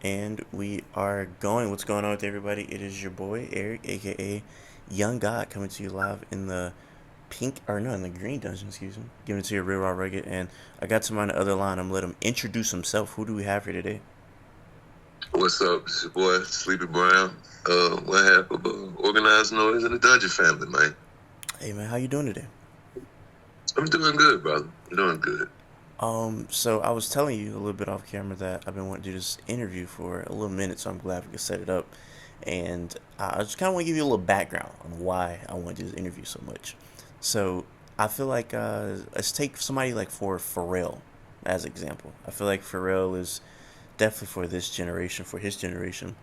And we are going. What's going on with everybody? It is your boy Eric, aka Young God, coming to you live in the pink, or no, in the green dungeon, excuse me. Giving it to you real raw rugged. And I got somebody on the other line. I'm let him introduce himself. Who do we have here today? What's up? It's your boy, Sleepy Brown. One half of Organized Noise in the Dungeon family, man. Hey man, how you doing today? I'm doing good, brother. I'm doing good. So I was telling you a little bit off camera that I've been wanting to do this interview for a little minute, so I'm glad we could set it up. And I just kind of want to give you a little background on why I want to do this interview so much. So I feel like let's take somebody like for Pharrell as example. I feel like Pharrell is definitely for this generation, for his generation.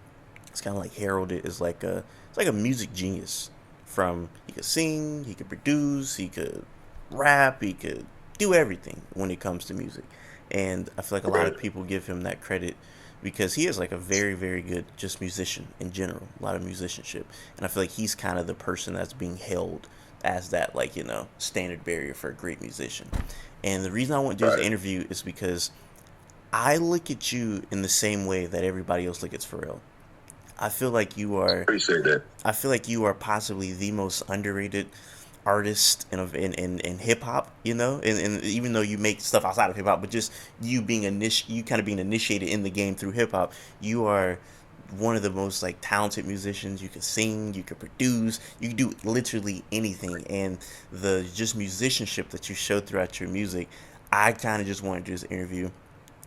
It's kind of like heralded as like a music genius. From he could sing, he could produce, he could rap, he could do everything when it comes to music. And I feel like a lot of people give him that credit because he is like a very, very good just musician in general, a lot of musicianship. And I feel like he's kind of the person that's being held as that, like, standard barrier for a great musician. And the reason I want to do this interview is because I look at you in the same way that everybody else looks at Pharrell. I feel like you are. Appreciate that. I feel like you are possibly the most underrated artist in hip hop. And even though you make stuff outside of hip hop, but just you kind of being initiated in the game through hip hop, you are one of the most like talented musicians. You can sing, you can produce, you can do literally anything, and the just musicianship that you show throughout your music. I kind of just wanted to do this interview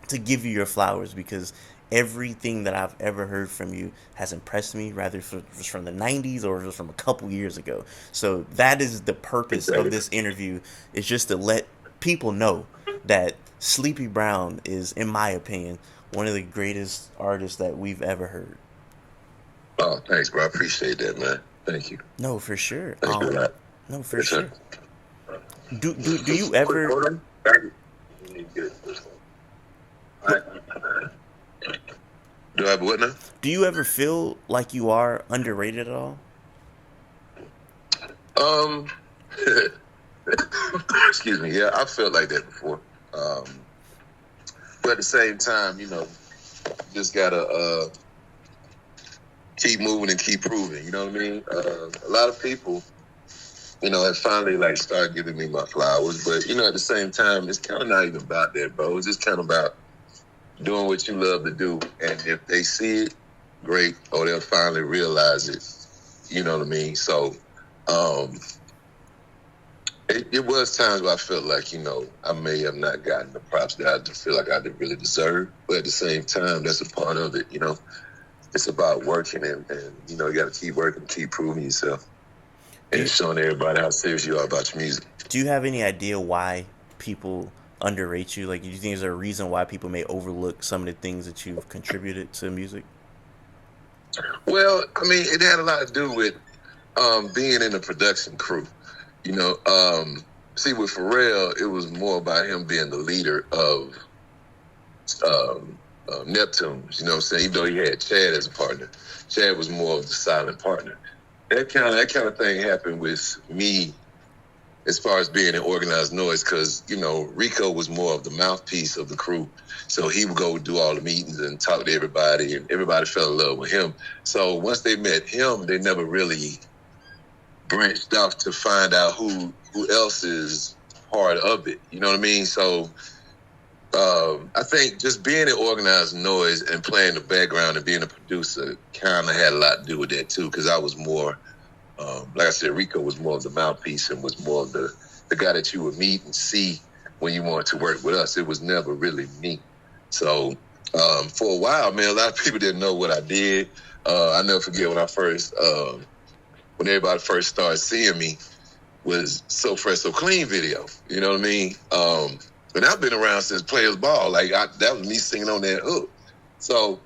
to give you your flowers because everything that I've ever heard from you has impressed me, rather if it was from the 90s or if it was from a couple years ago. So that is the purpose of this interview, is just to let people know that Sleepy Brown is, in my opinion, one of the greatest artists that we've ever heard. Oh, thanks, bro. I appreciate that, man. Thank you. No, for sure. Thank you for that. No, for sure. Do you ever... Do I have what now? Do you ever feel like you are underrated at all? Excuse me. Yeah, I felt like that before. But at the same time, just gotta keep moving and keep proving. You know what I mean? A lot of people, have finally like started giving me my flowers, but at the same time, it's kind of not even about that, bro. It's just kind of about doing what you love to do, and if they see it, great, or they'll finally realize it. You know what I mean? So, it was times where I felt like, I may have not gotten the props that I feel like I didn't really deserve, but at the same time, that's a part of it. It's about working, and you got to keep working, keep proving yourself, and showing everybody how serious you are about your music. Do you have any idea why people underrate you? Like, do you think there's a reason why people may overlook some of the things that you've contributed to music? Well, I mean, it had a lot to do with being in the production crew. See, with Pharrell, it was more about him being the leader of Neptunes. You know what I'm saying? Even though he had Chad as a partner, Chad was more of the silent partner. That kind of thing happened with me as far as being in Organized Noise, because, Rico was more of the mouthpiece of the crew. So he would go do all the meetings and talk to everybody, and everybody fell in love with him. So once they met him, they never really branched off to find out who else is part of it. You know what I mean? So I think just being in Organized Noise and playing the background and being a producer kind of had a lot to do with that, too, because I was more... like I said, Rico was more of the mouthpiece and was more of the guy that you would meet and see when you wanted to work with us. It was never really me. So for a while, man, a lot of people didn't know what I did. I never forget when when everybody first started seeing me, was So Fresh, So Clean video. You know what I mean? And I've been around since Players Ball. Like, that was me singing on that hook. So,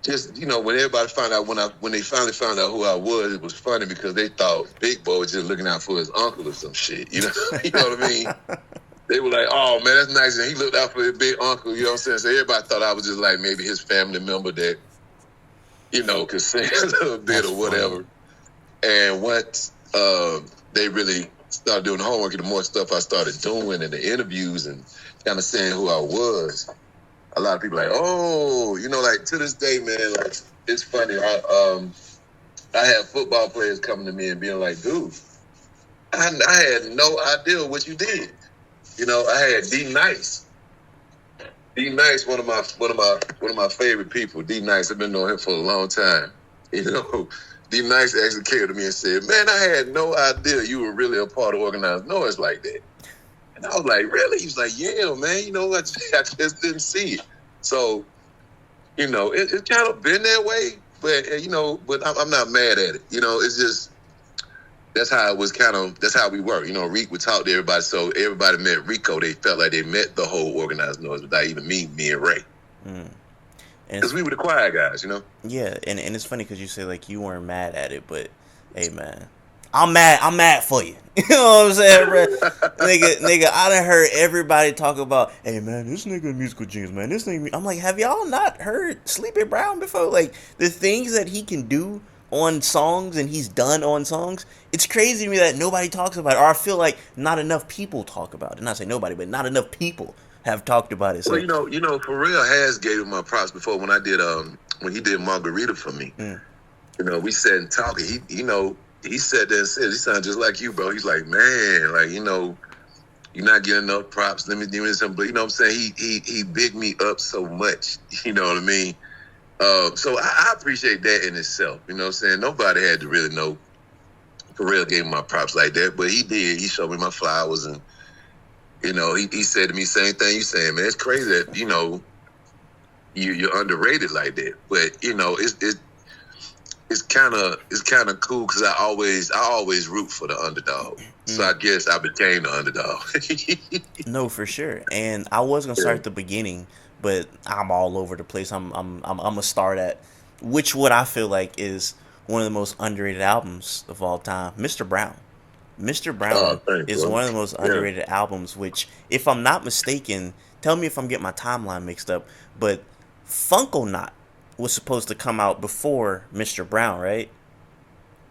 just when everybody found out, when they finally found out who I was, it was funny because they thought Big Boy was just looking out for his uncle or some shit. You know what I mean? They were like, "Oh man, that's nice," and he looked out for his big uncle. You know what I'm saying? So everybody thought I was just like maybe his family member that could sing a little bit or whatever. And once they really started doing the homework, and the more stuff I started doing and the interviews and kind of saying who I was, a lot of people like, oh, like to this day, man, like it's funny. I have football players coming to me and being like, dude, I had no idea what you did. I had D Nice. D Nice, one of my favorite people. D Nice, I've been knowing him for a long time. D Nice actually came to me and said, "Man, I had no idea you were really a part of organized noise like that." And I was like, "Really?" He was like, "Yeah, man. I just didn't see it." So, it's kind of been that way, but I'm not mad at it. It's just that's how it was that's how we were. Reek would talk to everybody, so everybody met Rico. They felt like they met the whole organized noise without even me and Ray. Because we were the quiet guys, Yeah, and it's funny because you say like you weren't mad at it, but hey man, I'm mad for you. You know what I'm saying, bro? nigga, I done heard everybody talk about, hey man, this nigga musical genius, man. This nigga, I'm like, have y'all not heard Sleepy Brown before? Like the things that he can do on songs and he's done on songs, it's crazy to me that nobody talks about it, or I feel like not enough people talk about it. Not say nobody, but not enough people have talked about it. So well, for real, Has gave him my props before when I did when he did Margarita for me. We sat and talked. He sat there and said, "He sounds just like you, bro." He's like, "Man, like you're not getting enough props. Let me give you some." But you know what I'm saying? He bigged me up so much. You know what I mean? So I appreciate that in itself. You know what I'm saying? Nobody had to really know. Pharrell gave me my props like that, but he did. He showed me my flowers, and he said to me, "Same thing you saying, man. It's crazy that you're underrated like that." But it's kind of cool because I always root for the underdog. So I guess I became the underdog. No, for sure. And I was gonna start at the beginning, but I'm all over the place. I'm gonna start at what I feel like is one of the most underrated albums of all time, Mr. Brown. Mr. Brown is one of the most underrated albums, which, if I'm not mistaken, tell me if I'm getting my timeline mixed up, but Phunk-o-Naut was supposed to come out before Mr. Brown, right?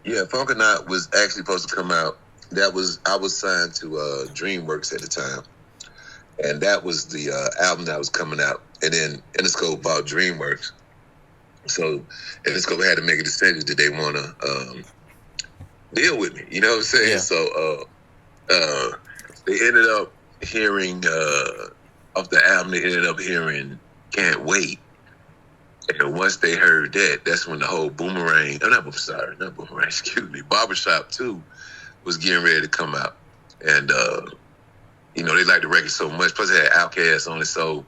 Yeah, phunk-o-naut was actually supposed to come out. I was signed to DreamWorks at the time, and that was the album that was coming out. And then Interscope bought DreamWorks, so Interscope had to make a decision: did they want to deal with me? You know what I'm saying? Yeah. So they ended up hearing off the album. They ended up hearing "Can't Wait." And once they heard that, that's when the whole Boomerang, excuse me, Barbershop 2 was getting ready to come out. And, they liked the record so much. Plus, it had Outkast on it. So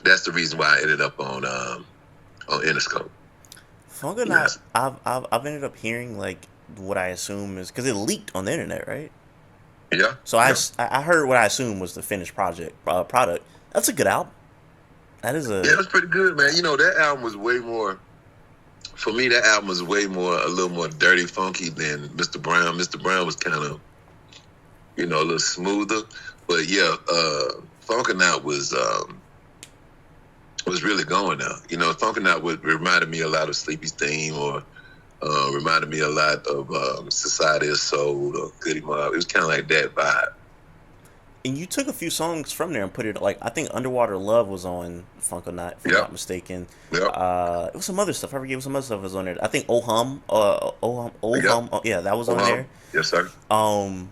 that's the reason why I ended up on Interscope. Phunk-o-Naut, I've ended up hearing, like, what I assume is, because it leaked on the internet, right? Yeah. So I heard what I assume was the finished product. That's a good album. Yeah, it was pretty good, man. That album was way more, for me, that album was a little more dirty, funky than Mr. Brown. Mr. Brown was kind of, a little smoother. But yeah, Phunk-o-Naut was really going now. Phunk-o-Naut reminded me a lot of Sleepy's Theme, or reminded me a lot of Society of Soul or Goody Mob. It was kind of like that vibe. And you took a few songs from there and put it, like, I think Underwater Love was on Phunk-o-Naut, if I'm not mistaken. Yep. It was some other stuff. I forget what some other stuff was on there. I think Oh Hum, yeah, that was on there. Yes, sir. And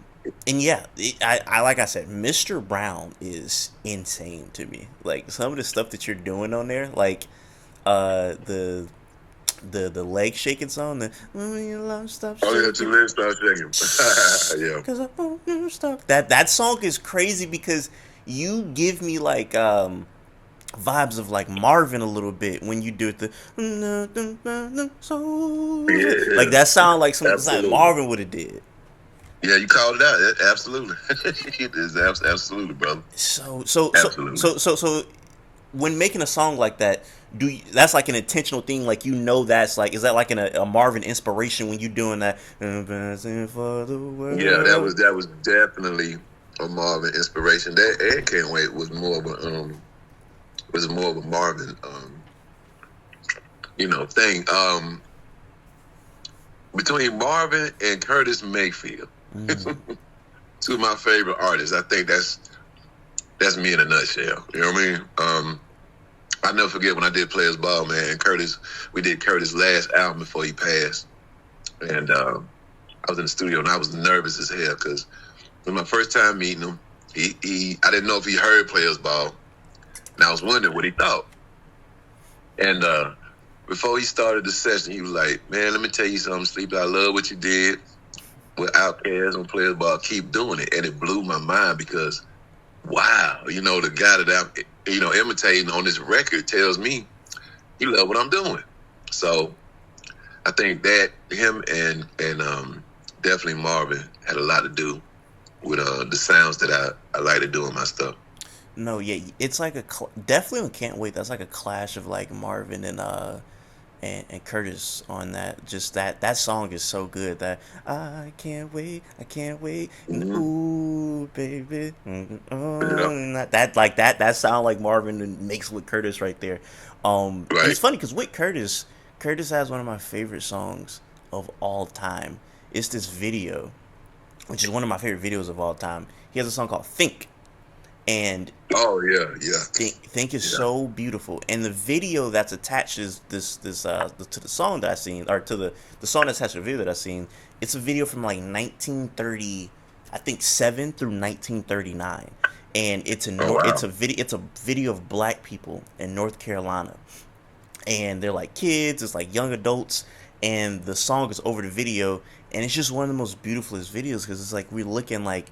yeah, I like I said, Mr. Brown is insane to me. Like, some of the stuff that you're doing on there, like the leg shaking song, the when your love stops shaking. Oh yeah, your legs stop shaking. Yeah. Cause I won't stop. That song is crazy because you give me like vibes of like Marvin a little bit when you do it. Like that sound like something Marvin would have did. Yeah, you called it out. Absolutely, it is absolutely, brother. So when making a song like that, that's like an intentional thing, like that's like, is that like a Marvin inspiration when you doing that? Yeah, that was definitely a Marvin inspiration. That and Can't Wait was more of a Marvin thing. Between Marvin and Curtis Mayfield. two of my favorite artists. I think that's me in a nutshell. You know what I mean? I never forget when I did Players Ball, man. Curtis, we did Curtis' last album before he passed, and I was in the studio and I was nervous as hell because it was my first time meeting him. I didn't know if he heard Players Ball, and I was wondering what he thought. And before he started the session, he was like, "Man, let me tell you something, Sleepy. I love what you did with Outkast on Players Ball. Keep doing it." And it blew my mind because, wow, the guy that I'm, imitating on this record tells me he love what I'm doing. So I think that him and definitely Marvin had a lot to do with the sounds that I like to do in my stuff. No, yeah, it's like definitely Can't Wait. That's like a clash of like Marvin and Curtis on that. Just that song is so good that I can't wait, and Mm-hmm. ooh baby, Yeah. and that sound like Marvin makes with Curtis right there. And Right. it's funny because with Curtis has one of my favorite songs of all time. It's this video, which is one of my favorite videos of all time. He has a song called Think, and Oh yeah, yeah, Think is yeah. so beautiful, and the video that's attached is to the song that I seen, or to the song that's attached to the video that I seen. It's a video from like 1930, I think 7 through 1939, and Oh wow. it's a video of black people in North Carolina, and they're like kids, it's like young adults, and the song is over the video, and it's just one of the most beautifulest videos because it's like we're looking like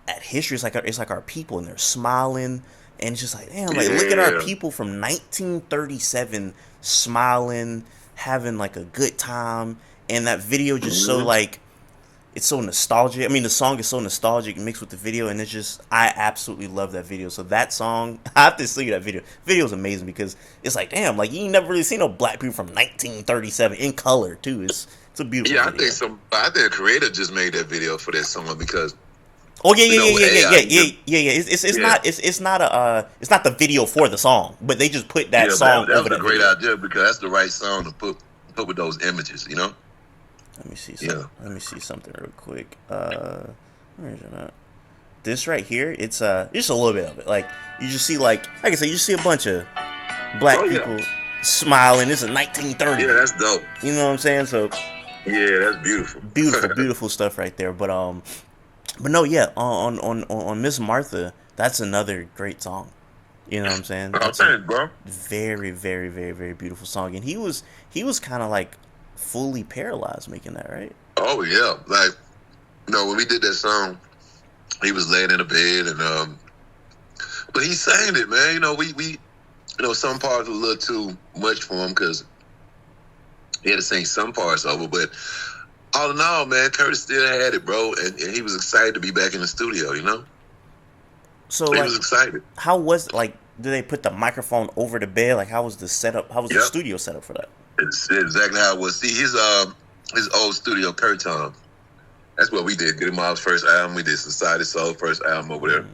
at history. It's like our people, and they're smiling, and it's just like damn, like look at our Yeah. people from 1937 smiling, having like a good time, and that video just so Mm-hmm. like it's so nostalgic. I mean, the song is so nostalgic mixed with the video, and it's just I absolutely love that video. So that song, I have to see that video. Video is amazing because it's like damn, like you ain't never really seen no black people from 1937 in color too. It's a beautiful Yeah, I think video. the creator just made that video for that song because Oh yeah, yeah, with yeah, yeah, AI, yeah, you yeah, just yeah, yeah. It's yeah, not it's not a it's not the video for the song, but they just put that yeah. But song that over was a that great video. idea because that's the right song to put with those images. Let me see some. Yeah. Let me see something real quick. Where is it at? This right here, it's just a little bit of it. Like you just see like I said, you just see a bunch of Oh black yeah. people smiling. This is Yeah, 1930. that's dope. You know what I'm saying? So Yeah, that's beautiful. beautiful, beautiful stuff right there. But no, yeah, on Miss Martha, that's another great song. You know what I'm saying? Oh, That's a thanks, bro. very, very, very, very beautiful song, and he was kind of like fully paralyzed making that, right? Oh yeah, like when we did that song, he was laying in the bed and but he sang it, man. We some parts were a little too much for him because he had to sing some parts of it, but all in all, man, Curtis still had it, bro, and he was excited to be back in the studio. So He like, was excited. how was like? Did they put the microphone over the bed? Like, how was the setup? How was the Yep, studio set up for that? it's exactly how it was. See, his old studio, Curtom. That's what we did. Get him off first album. We did Society Soul first album over there. Mm,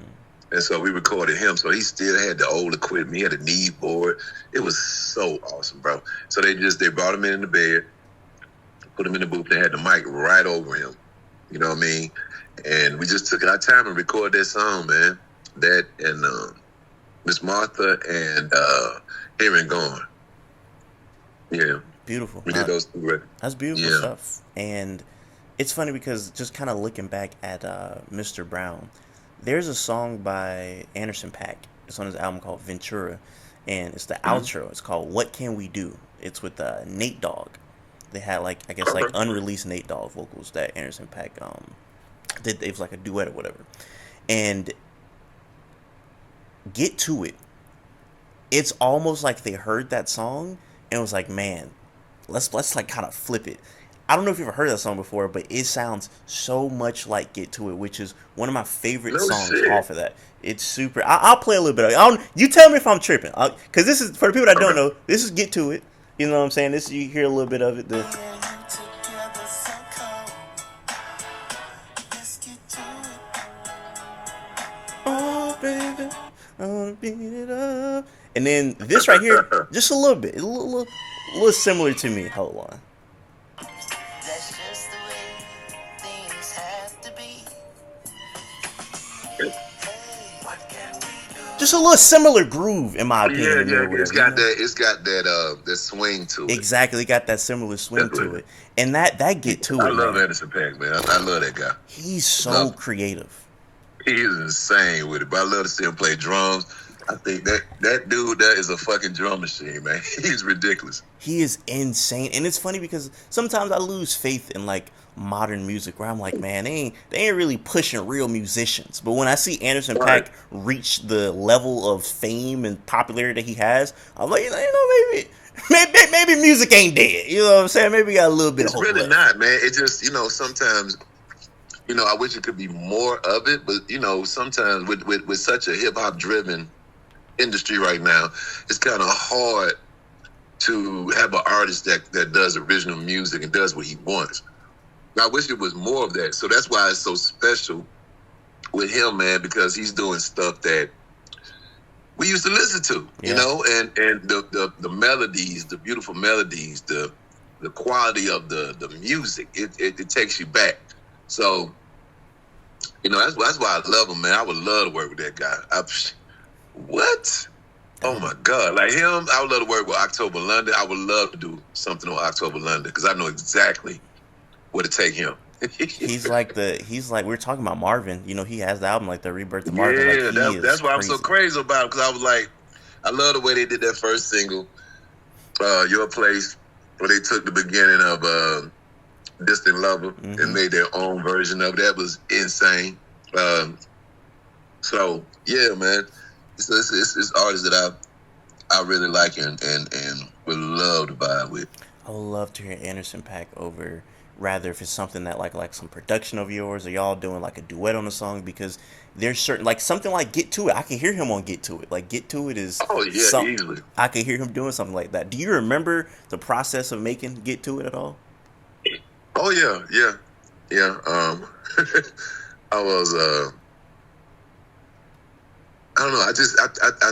And so we recorded him. So he still had the old equipment. He had a knee board. It was so awesome, bro. So they brought him in the bed, put him in the booth. They had the mic right over him. You know what I mean? And we just took our time and recorded that song, man. That and Miss Martha and Here and Gone. Yeah, beautiful. we did those two records. That's beautiful Yeah. stuff. And it's funny because just kind of looking back at Mr. Brown, there's a song by Anderson .Paak. It's on his album called Ventura, and it's the Mm-hmm. outro. It's called "What Can We Do." It's with Nate Dogg. They had like I guess like Okay. unreleased Nate Dogg vocals that Anderson .Paak did. It was like a duet or whatever. And Get to It. It's almost like they heard that song and was like, man, let's like kind of flip it. I don't know if you've ever heard that song before, but it sounds so much like Get to It, which is one of my favorite No songs shit. off of that. It's super. I'll play a little bit of it. You tell me if I'm tripping, because this is for the people that don't Okay. know. This is Get to It. You know what I'm saying? This you hear a little bit of it. Oh baby, I wanna beat it up. And then this right here, just a little bit, a little similar to me. Hold on. That's just the way things have to be. just a little similar groove, in my opinion, Yeah, in there, yeah, or it's whatever. got that. It's got that swing to it. Exactly, got that similar swing That's to what it, and that get to I it, love man. Anderson .Paak, man. I love that guy. He's so Love him. creative. He is insane with it. But I love to see him play drums. I think that dude that is a fucking drum machine, man. He's ridiculous. He is insane, and it's funny because sometimes I lose faith in like modern music, where I'm like, man, they ain't really pushing real musicians. But when I see Anderson Right. .Paak reach the level of fame and popularity that he has, I'm like, maybe music ain't dead. You know what I'm saying? Maybe we got a little bit of It's hope really left. not, man. It just, sometimes, I wish it could be more of it, but sometimes with such a hip hop driven industry right now, it's kind of hard to have an artist that does original music and does what he wants. I wish it was more of that. So that's why it's so special with him, man, because he's doing stuff that we used to listen to, Yeah. and the melodies, the beautiful melodies, the quality of the music, it takes you back. So, that's why I love him, man. I would love to work with that guy. What? Oh my God! Like him, I would love to work with October London. I would love to do something on October London because I know exactly what it take him. He's like we were talking about Marvin. He has the album like the Rebirth of Marvin. Like he is that's why I'm crazy. so crazy about it because I was like, I love the way they did that first single, Your Place, where they took the beginning of Distant Lover and made their own version of it. That was insane. So yeah, man, it's artists that I really like and would love to vibe with. I would love to hear Anderson .Paak over, rather if it's something that like some production of yours, or y'all doing like a duet on a song, because there's certain, like something like Get To It, I can hear him on Get To It. Like Get To It is Easily. I can hear him doing something like that. Do you remember the process of making Get To It at all? Oh yeah. I was I don't know. I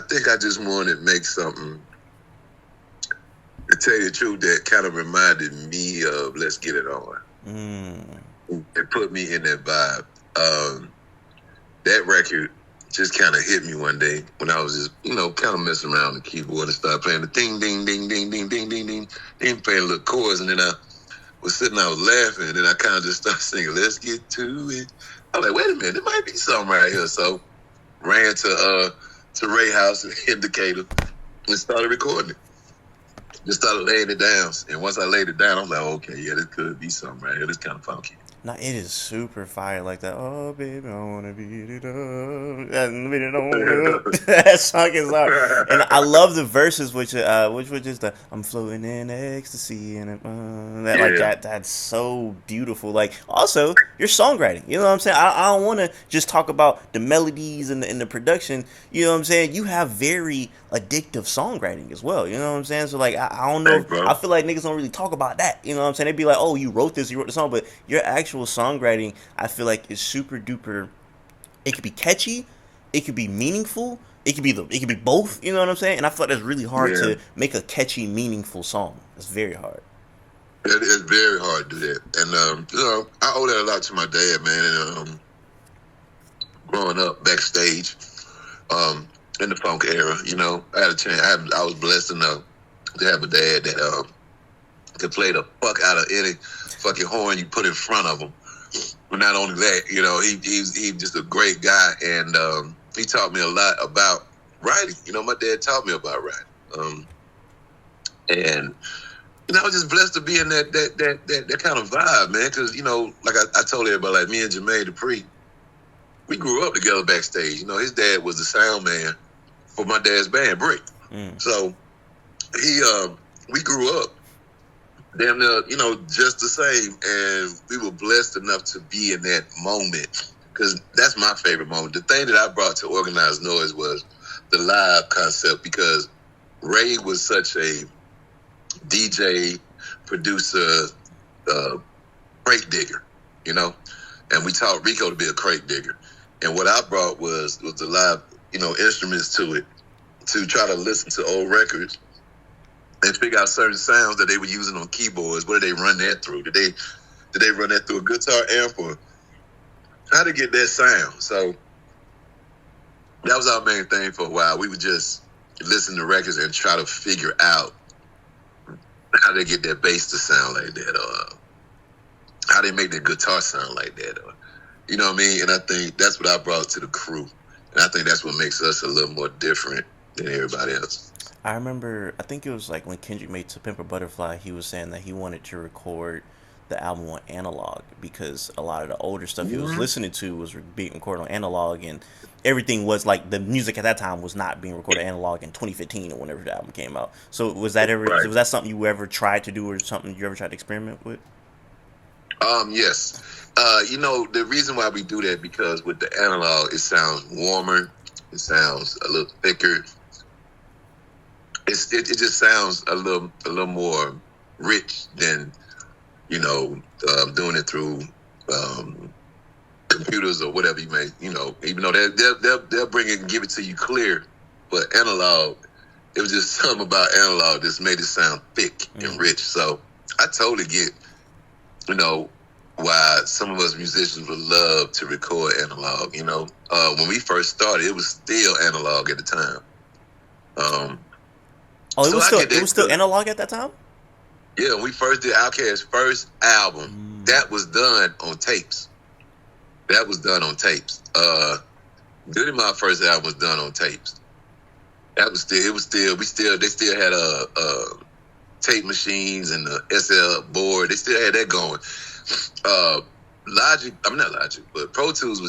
think I just wanted to make something. To tell you the truth, that kind of reminded me of Let's Get It On. It put me in that vibe. That record just kind of hit me one day when I was just, kind of messing around the keyboard and started playing the ding, ding, ding, ding, ding, ding, ding, ding, ding, playing little chords. And then I was sitting, I was laughing, and then I kind of just started singing, Let's Get To It. I was like, wait a minute, there might be something right here. So ran to Ray House and Indicator and started recording it. Just started laying it down. And once I laid it down, I'm like, okay, yeah, this could be something right here. This kind of funky. No, it is super fire like that. Oh, baby, I want to beat it up. That song is hard. And I love the verses, which was just the I'm floating in ecstasy. And that's so beautiful. Like, also, your songwriting. You know what I'm saying? I don't want to just talk about the melodies and the production. You know what I'm saying? You have very addictive songwriting as well. You know what I'm saying? So, like, I don't know. I feel like niggas don't really talk about that. You know what I'm saying? They'd be like, oh, you wrote this, you wrote the song. But your actual songwriting, I feel like, is super duper. It could be catchy, it could be meaningful, it could be both. You know what I'm saying? And I feel like that's really hard to make a catchy, meaningful song. It's very hard. It's very hard to do that, and I owe that a lot to my dad, man. And growing up backstage, in the funk era, I had a chance. I was blessed enough to have a dad that could play the fuck out of any fucking horn you put in front of him. But not only that, he's just a great guy, and he taught me a lot about writing. My dad taught me about writing, and I was just blessed to be in that kind of vibe, man. Because like I told everybody, like me and Jermaine Dupri, we grew up together backstage. His dad was the sound man for my dad's band, Brick. So we grew up damn near, just the same, and we were blessed enough to be in that moment, because that's my favorite moment. The thing that I brought to Organized Noise was the live concept, because Ray was such a DJ, producer, crate digger, and we taught Rico to be a crate digger. And what I brought was the live, instruments to it, to try to listen to old records and figure out certain sounds that they were using on keyboards. What did they run that through? Did they run that through a guitar amp, or how to get that sound? So That was our main thing for a while. We would just listen to records and try to figure out how they get their bass to sound like that, or how they make their guitar sound like that, or you know what I mean. And I think that's what I brought to the crew, and I think that's what makes us a little more different than everybody else. I remember, I think it was like when Kendrick made To Pimp a Butterfly, he was saying that he wanted to record the album on analog because a lot of the older stuff he was listening to was being recorded on analog, and everything was like the music at that time was not being recorded analog in 2015 or whenever the album came out. So Right. was that something you ever tried to do or something you ever tried to experiment with? Yes. The reason why we do that because with the analog, it sounds warmer, it sounds a little thicker. It just sounds a little more rich than doing it through computers or whatever you may, even though they'll bring it and give it to you clear, but analog, it was just something about analog just made it sound thick and rich. So I totally get, why some of us musicians would love to record analog. When we first started, it was still analog at the time. Oh, So I get it was that. still analog at that time. Yeah, when we first did Outkast's first album, that was done on tapes. That was done on tapes. Goody My first album was done on tapes. They still had tape machines and the SL board. They still had that going. Not Logic, but Pro Tools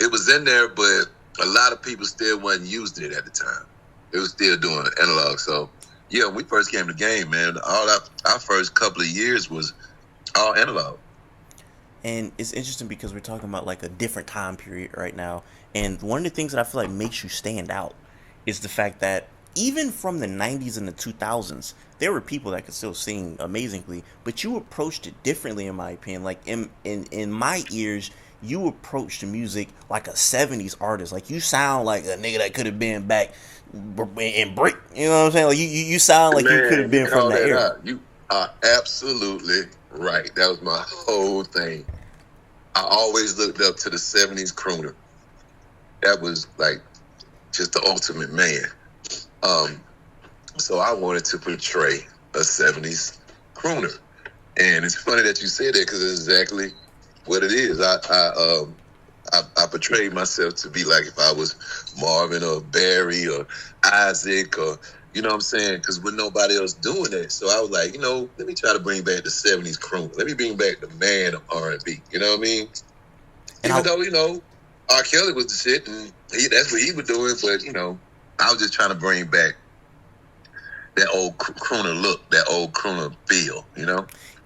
it was in there, but a lot of people still wasn't using it at the time. It was still doing analog. So, yeah, when we first came to the game, man, all our first couple of years was all analog. And it's interesting because we're talking about like a different time period right now. And one of the things that I feel like makes you stand out is the fact that even from the 90s and the 2000s, there were people that could still sing amazingly, but you approached it differently, in my opinion. Like in my ears, you approached the music like a 70s artist. Like you sound like a nigga that could have been back in Brick. You know what I'm saying? Like you sound like you could have been from that era. You are absolutely right. That was my whole thing. I always looked up to the 70s crooner. That was like just the ultimate man. So I wanted to portray a 70s crooner. And it's funny that you said that because it's exactly what it is. I portrayed myself to be like if I was Marvin or Barry or Isaac or, you know what I'm saying? Because with nobody else doing that. So I was like, let me try to bring back the 70s crooner. Let me bring back the man of R&B. You know what I mean? Even though, R. Kelly was the shit and that's what he was doing. But, I was just trying to bring back that old crooner look, that old crooner feel,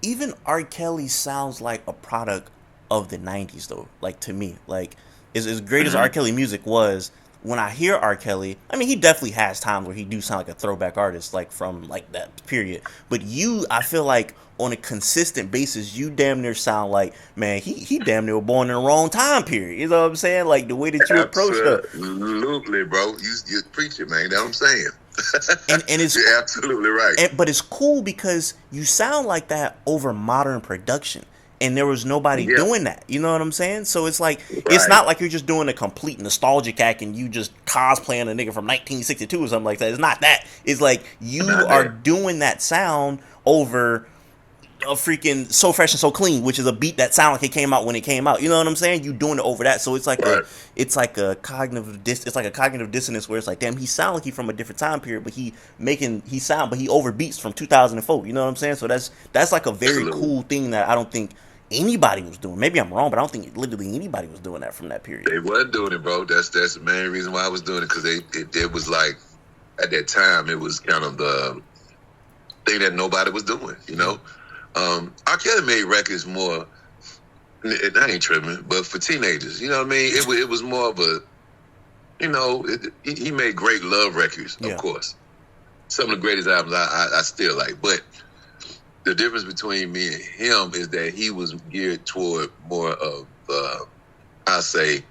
Even R. Kelly sounds like a product of the 90s, though. Like, to me, like, as great as R. Kelly music was, when I hear R. Kelly, I mean, he definitely has times where he do sound like a throwback artist, like from like that period. But I feel like on a consistent basis, you damn near sound like, man, he damn near born in the wrong time period. You know what I'm saying? Like the way that you approach stuff. Absolutely, bro. You preach it, man. That's what I'm saying. And it's You're absolutely right. but it's cool because you sound like that over modern production. And there was nobody doing that. You know what I'm saying? So it's like, it's not like you're just doing a complete nostalgic act and you just cosplaying a nigga from 1962 or something like that. It's not that. It's like you are doing that sound over a freaking So Fresh and So Clean, which is a beat that sound like it came out when it came out. You know what I'm saying? You doing it over that. So it's like it's like a cognitive dissonance where it's like, damn, he sound like he from a different time period, but he overbeats from 2004. You know what I'm saying? So that's like a very cool thing that I don't think anybody was doing. Maybe I'm wrong, but I don't think literally anybody was doing that from that period. They wasn't doing it, bro. That's the main reason why I was doing it, because it was like at that time it was kind of the thing that nobody was doing. R. Kelly made records more. I ain't tripping, but for teenagers, you know what I mean. It was more of a, he made great love records, of course. Some of the greatest albums I still like, but the difference between me and him is that he was geared toward more of, I say,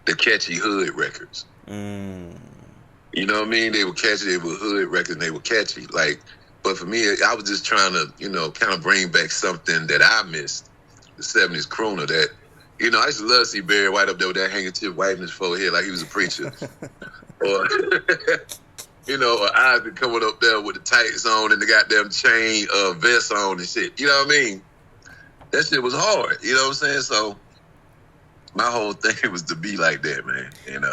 the catchy hood records. You know what I mean? They were catchy. They were hood records. And they were catchy. But for me, I was just trying to, kind of bring back something that I missed, the 70s crooner that, You know, I used to love to see Barry White up there with that handkerchief wiping his forehead like he was a preacher. Or, you know, or Isaac coming up there with the tights on and the goddamn chain vest on and shit. You know what I mean? That shit was hard. You know what I'm saying? So my whole thing was to be like that, man. And,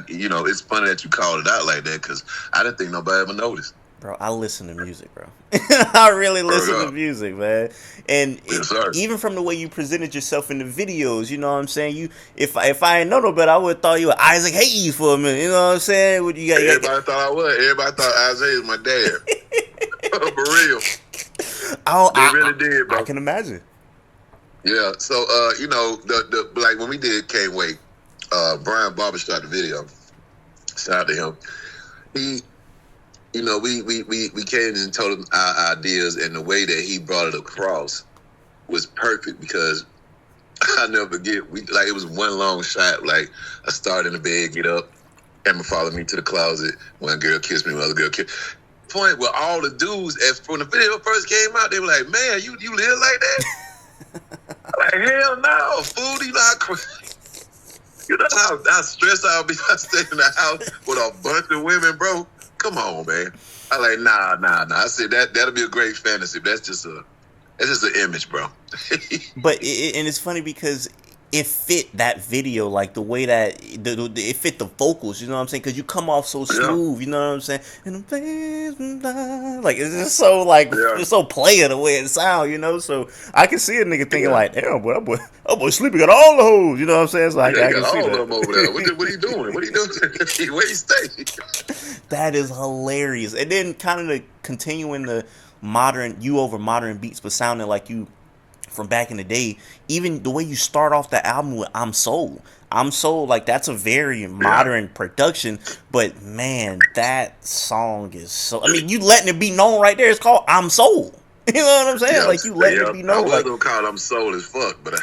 you know, it's funny that you called it out like that because I didn't think nobody ever noticed. Bro, I listen to music, bro. I really listen to music, man. And yes, even from the way you presented yourself in the videos, you know what I'm saying? You, if I didn't know no better, I would have thought you were Isaac Hayes for a minute. You know what I'm saying? Everybody thought I was. Everybody thought Isaiah was my dad. For real. They really did, bro. I can imagine. Yeah. So, you know, the like when we did Can't Wait, Brian Barber shot the video. Shout out to him. He, you know, we came and told him our ideas, and the way that he brought it across was perfect because I never forget. It was one long shot. Like I started in the bed, get up, Emma followed me to the closet. One girl kissed me, one other girl kissed. Point where all the dudes, when the video first came out, they were like, "Man, you live like that?" I'm like, hell no, fool. You know how stressed I'll be. I stay in the house with a bunch of women, bro. Come on, man. I like, nah. I said that'll be a great fantasy. That's just an image, bro. But it's funny because it fit that video, like the way that it fit the vocals. You know what I'm saying? Because you come off so smooth. You know what I'm saying? And like it's just so it's so player the way it sounds. You know, so I can see a nigga thinking like, damn, boy, that boy sleeping got all the hoes. You know what I'm saying? It's like I can see all that. of them over there. What are you doing? What are you doing? Where you stay? That is hilarious. And then kind of continuing the modern beats, but sounding like you from back in the day. Even the way you start off the album with I'm Soul, like that's a very modern production, but man, that song is so, I mean, you letting it be known right there. It's called I'm Soul. You know what I'm saying? Like you letting it be known. I wasn't called I'm Soul as fuck, but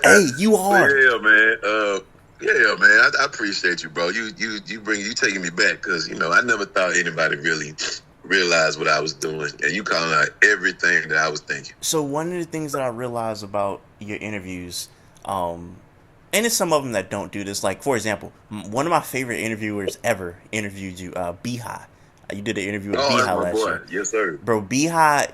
hey, you are. Yeah, man. I appreciate you, bro. You taking me back because, you know, I never thought anybody really realized what I was doing, and you calling out everything that I was thinking. So one of the things that I realized about your interviews, and it's some of them that don't do this. Like, for example, one of my favorite interviewers ever interviewed you, Beehive. You did an interview with Beehive last year. Yes, sir. Bro, Beehive,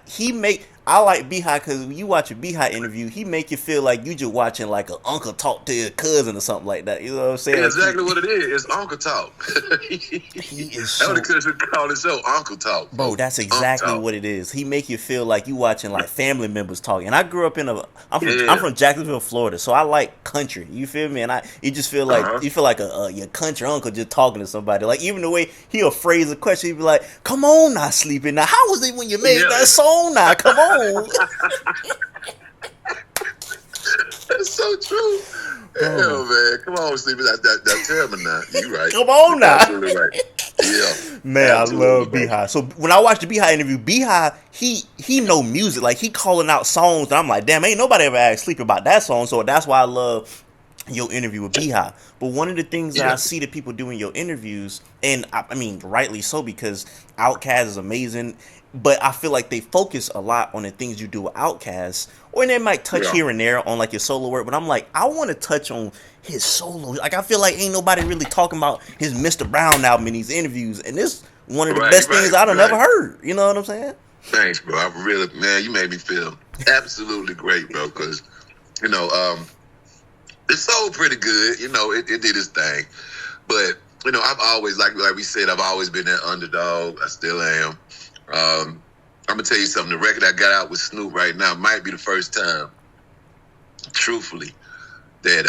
I like Beehive because when you watch a Beehive interview, he make you feel like you just watching like an uncle talk to your cousin or something like that. You know what I'm saying? That's exactly what it is. It's Uncle Talk. He is so... That was call the show Uncle Talk. Bro, that's exactly what it is. He make you feel like you watching like family members talking. And I grew up I'm from Jacksonville, Florida, so I like country. You feel me? And you just feel like you feel like your country uncle just talking to somebody. Like even the way he'll phrase a question, he'll be like, "Come on now, sleeping now. How was it when you made that song now? Come on." That's so true. Hell, man. Come on, Stevie. Tell me now. You right. Come on now. Absolutely right. Yeah. Man, absolutely, I love Beehive. So when I watched the Beehive interview, Beehive, he know music. Like he calling out songs and I'm like, damn, ain't nobody ever asked Sleep about that song. So that's why I love your interview with Beehive. But one of the things that I see that people do in your interviews, and I mean rightly so, because Outkast is amazing, but I feel like they focus a lot on the things you do with Outkast, or they might touch here and there on like your solo work, but I'm like, I want to touch on his solo. Like I feel like ain't nobody really talking about his Mr. Brown album in these interviews, and this one of the best things I've ever heard. You know what I'm saying? Thanks, bro. I really, man, you made me feel absolutely great, bro, because, you know, it sold pretty good. You know, it did its thing. But, you know, I've always, like we said, I've always been that underdog. I still am. I'm going to tell you something. The record I got out with Snoop right now might be the first time, truthfully, that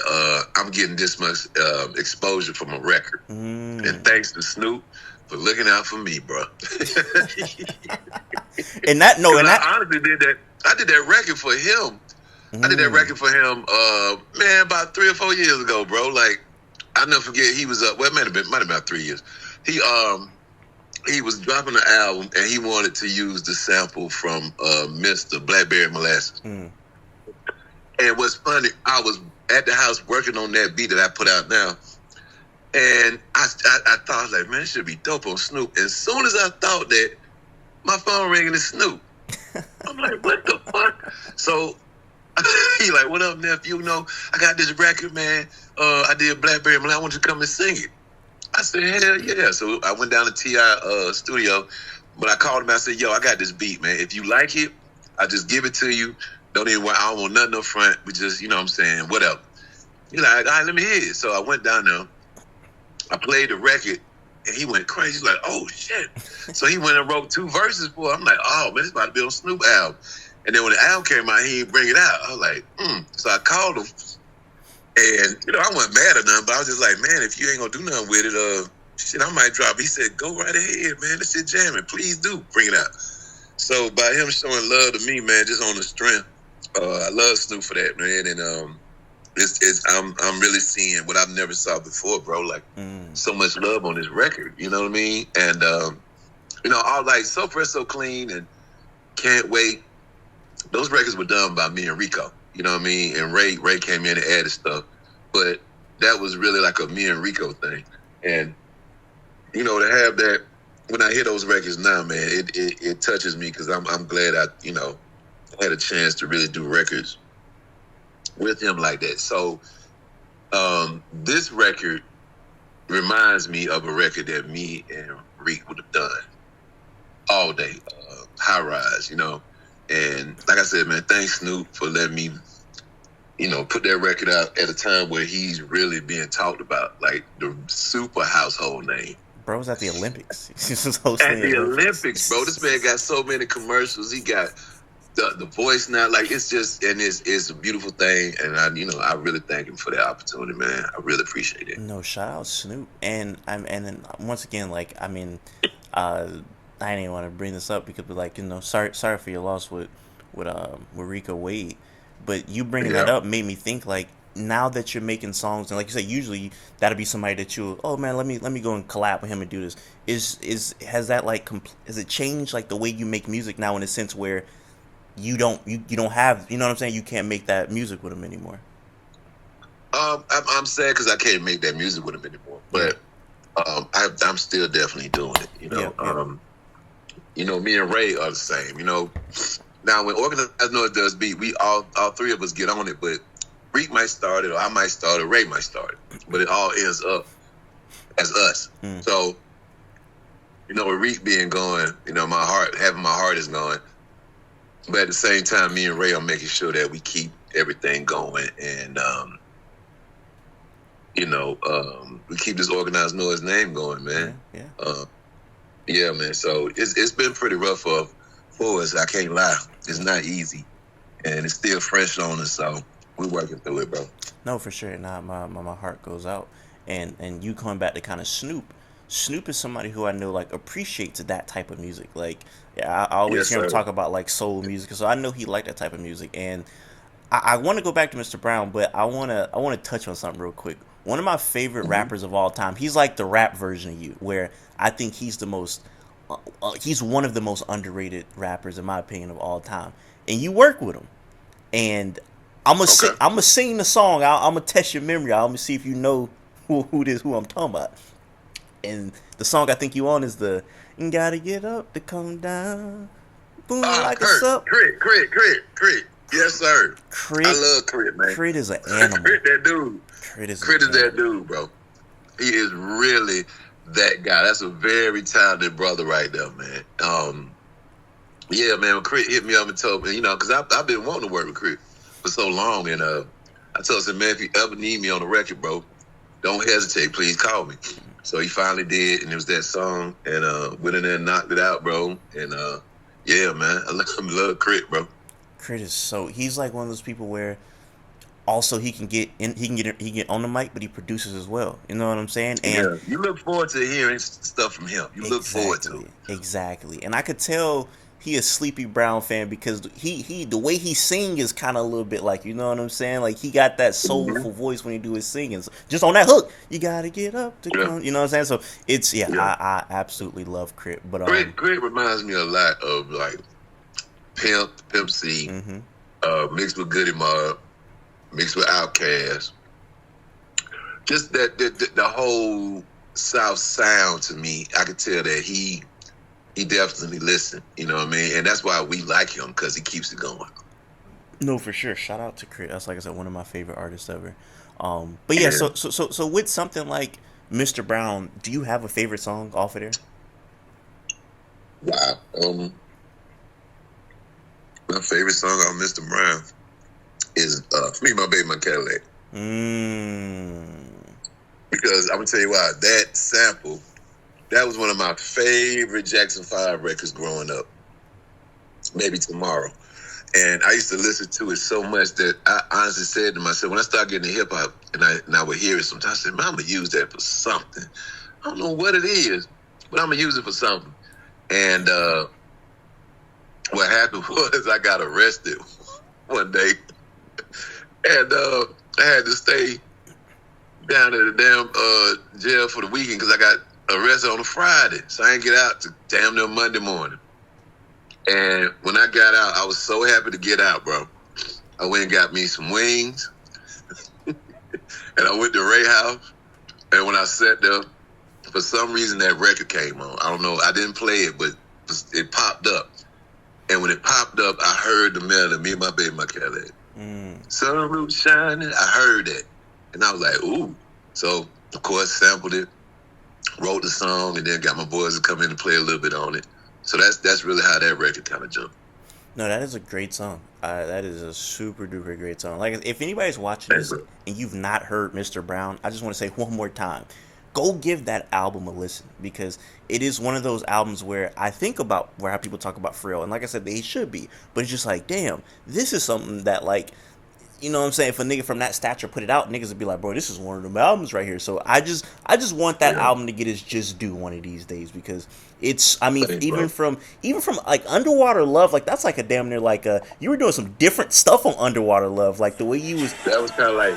I'm getting this much exposure from a record. And thanks to Snoop for looking out for me, bro. I honestly did that. I did that record for him. I did that record for him, man, about 3 or 4 years ago, bro. Like, I'll never forget, he was well, it might have been about 3 years. He was dropping an album and he wanted to use the sample from Mr. Blackberry Molasses. And what's funny, I was at the house working on that beat that I put out now. And I thought, like, man, it should be dope on Snoop. As soon as I thought that, my phone ringing is Snoop. I'm like, what the fuck? So he like, what up, nephew? You know, I got this record, man. I did Blackberry, man. I want you to come and sing it. I said, hell yeah. So I went down to T.I. Studio, but I called him. I said, yo, I got this beat, man. If you like it, I just give it to you. Don't even I don't want nothing up front. We just, you know what I'm saying, whatever. He's like, all right, let me hear it. So I went down there. I played the record, and he went crazy. He's like, oh, shit. So he went and wrote 2 verses for it. I'm like, oh, man, it's about to be on Snoop album. And then when the album came out, he didn't bring it out. I was like, So I called him. And, you know, I wasn't mad or nothing, but I was just like, man, if you ain't going to do nothing with it, shit, I might drop. He said, go right ahead, man. This shit jamming. Please do. Bring it out. So by him showing love to me, man, just on the strength, I love Snoop for that, man. And I'm really seeing what I've never saw before, bro. Like, so much love on this record. You know what I mean? And, you know, all like So Fresh, So Clean and Can't Wait. Those records were done by me and Rico. You know what I mean? And Ray came in and added stuff. But that was really like a me and Rico thing. And, you know, to have that, when I hear those records now, man, it touches me because I'm glad I, you know, had a chance to really do records with him like that. So this record reminds me of a record that me and Reek would have done all day. High Rise, you know. And like I said, man, thanks Snoop for letting me, you know, put that record out at a time where he's really being talked about, like the super household name. Bro was at the Olympics. At the Olympics, bro. This man got so many commercials. He got the voice now. Like, it's just, and it's a beautiful thing. And I really thank him for that opportunity, man. I really appreciate it. No, shout out Snoop. And then once again, like, I mean, I didn't want to bring this up because, like, you know, sorry for your loss with Rico Wade, but you bringing that up made me think, like, now that you're making songs, and like you said, usually that'll be somebody that you, oh man, let me go and collab with him and do this. Has that like has it changed like the way you make music now in a sense where you don't have, you know what I'm saying, you can't make that music with him anymore? I'm sad because I can't make that music with him anymore, but I'm still definitely doing it. You know, you know, me and Ray are the same. You know, now when Organized Noise does beat, we all 3 of us get on it, but Reek might start it, or I might start it, or Ray might start it, but it all ends up as us. So, you know, with Reek being gone, you know, my heart is gone. But at the same time, me and Ray are making sure that we keep everything going, and you know, we keep this Organized Noise name going, man. Yeah, man. So it's been pretty rough for us. I can't lie. It's not easy, and it's still fresh on us. So we're working through it, bro. No, for sure. Nah, my heart goes out. And you coming back to kind of Snoop. Snoop is somebody who I know like appreciates that type of music. Like, I always hear him talk about like soul music, so I know he liked that type of music. And I want to go back to Mr. Brown, but I wanna touch on something real quick. One of my favorite rappers of all time. He's like the rap version of you, where I think he's the most. He's one of the most underrated rappers in my opinion of all time. And you work with him, and I'm gonna sing the song. I'm gonna test your memory. I'm gonna see if you know who I'm talking about. And the song I think you on is the "You Gotta Get Up to Come Down." Boom, like a sup. Crit. Yes, sir. Crit. I love Crit, man. Crit is an animal. Crit that dude. Crit is that dude, bro. He is really that guy. That's a very talented brother right there, man. Yeah, man. When Crit hit me up and told me, you know, because I've been wanting to work with Crit for so long, and I told him, man, if you ever need me on the record, bro, don't hesitate. Please call me. So he finally did, and it was that song, and went in there and knocked it out, bro. And yeah, man, I love Crit, bro. Crit is he's like one of those people where also he can get on the mic, but he produces as well. You know what I'm saying? And yeah, you look forward to hearing stuff from him. You look forward to it. Exactly. And I could tell he a Sleepy Brown fan because he the way he sing is kind of a little bit like, you know what I'm saying? Like he got that soulful voice when he do his singing. So just on that hook, you gotta get up to come. You know what I'm saying? So it's I absolutely love Crit. But Crit reminds me a lot of like Pimp C, mixed with Goody Mob, mixed with Outkast. Just that the whole South sound to me, I could tell that he he definitely listened. You know what I mean? And that's why we like him, because he keeps it going. No, for sure. Shout out to Chris. That's like I said, one of my favorite artists ever. But yeah, Yeah. so with something like Mr. Brown, do you have a favorite song off of there? Wow. My favorite song on Mr. Brown is Me, My Baby, My Cadillac. Mmm. Because I'm gonna tell you why. That sample, that was one of my favorite Jackson 5 records growing up. Maybe Tomorrow. And I used to listen to it so much that I honestly said to myself, when I started getting into hip hop and I would hear it sometimes, I said, man, I'm gonna use that for something. I don't know what it is, but I'm gonna use it for something. And what happened was I got arrested one day, and I had to stay down at the damn jail for the weekend because I got arrested on a Friday, so I didn't get out to damn near Monday morning. And when I got out, I was so happy to get out, bro. I went and got me some wings, and I went to Ray House. And when I sat there, for some reason that record came on. I don't know. I didn't play it, but it popped up. And when it popped up, I heard the melody, Me and My Baby, My Cadillac. Sunroof shining. I heard it. And I was like, ooh. So, of course, sampled it, wrote the song, and then got my boys to come in and play a little bit on it. So that's really how that record kind of jumped. No, that is a great song. That is a super duper great song. Like, if anybody's watching this and you've not heard Mr. Brown, I just want to say one more time, go give that album a listen, because it is one of those albums where I think about where how people talk about Pharrell, and like I said, they should be, but it's just like, damn, this is something that, like, you know what I'm saying? If a nigga from that stature put it out, niggas would be like, bro, this is one of them albums right here. So I just want that album to get its just due one of these days, because it's, I mean, even from like Underwater Love, like that's like a damn near like you were doing some different stuff on Underwater Love, like the way you was. That was kind of like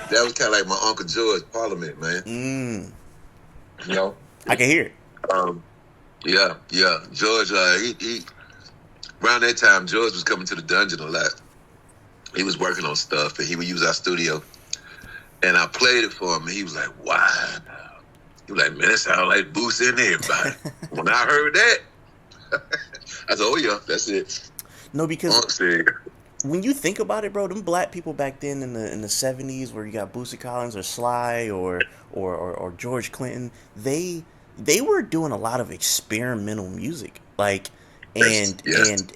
my Uncle George Parliament, man. You know, I can hear it. Yeah. George, he around that time, George was coming to the dungeon a lot. He was working on stuff, and he would use our studio. And I played it for him, and he was like, wow. He was like, man, that sounds like Boosie and everybody. When I heard that, I said, oh, yeah, that's it. No, because when you think about it, bro, them black people back then in the 70s, where you got Boosie Collins or Sly or George Clinton, they were doing a lot of experimental music. Like, and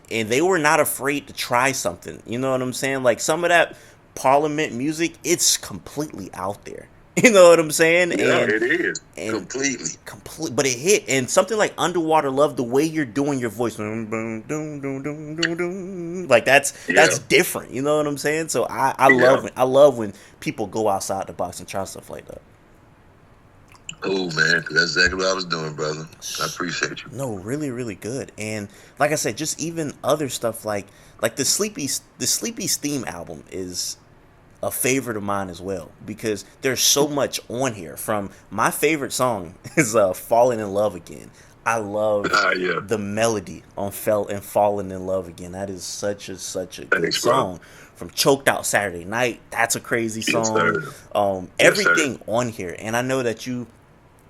they were not afraid to try something. You know what I'm saying? Like some of that Parliament music, it's completely out there. You know what I'm saying? Yeah, it is. Complete, but it hit. And something like Underwater Love, the way you're doing your voice, like that's different. You know what I'm saying? So I love when people go outside the box and try stuff like that. Oh man, that's exactly what I was doing, brother. I appreciate you. No, really, really good. And like I said, just even other stuff like the Sleepy's theme album is a favorite of mine as well, because there's so much on here. From my favorite song is "Falling in Love Again." I love the melody on "Falling in Love Again." That is such a good song. From Choked Out Saturday Night, that's a crazy song. Everything on here, and I know that you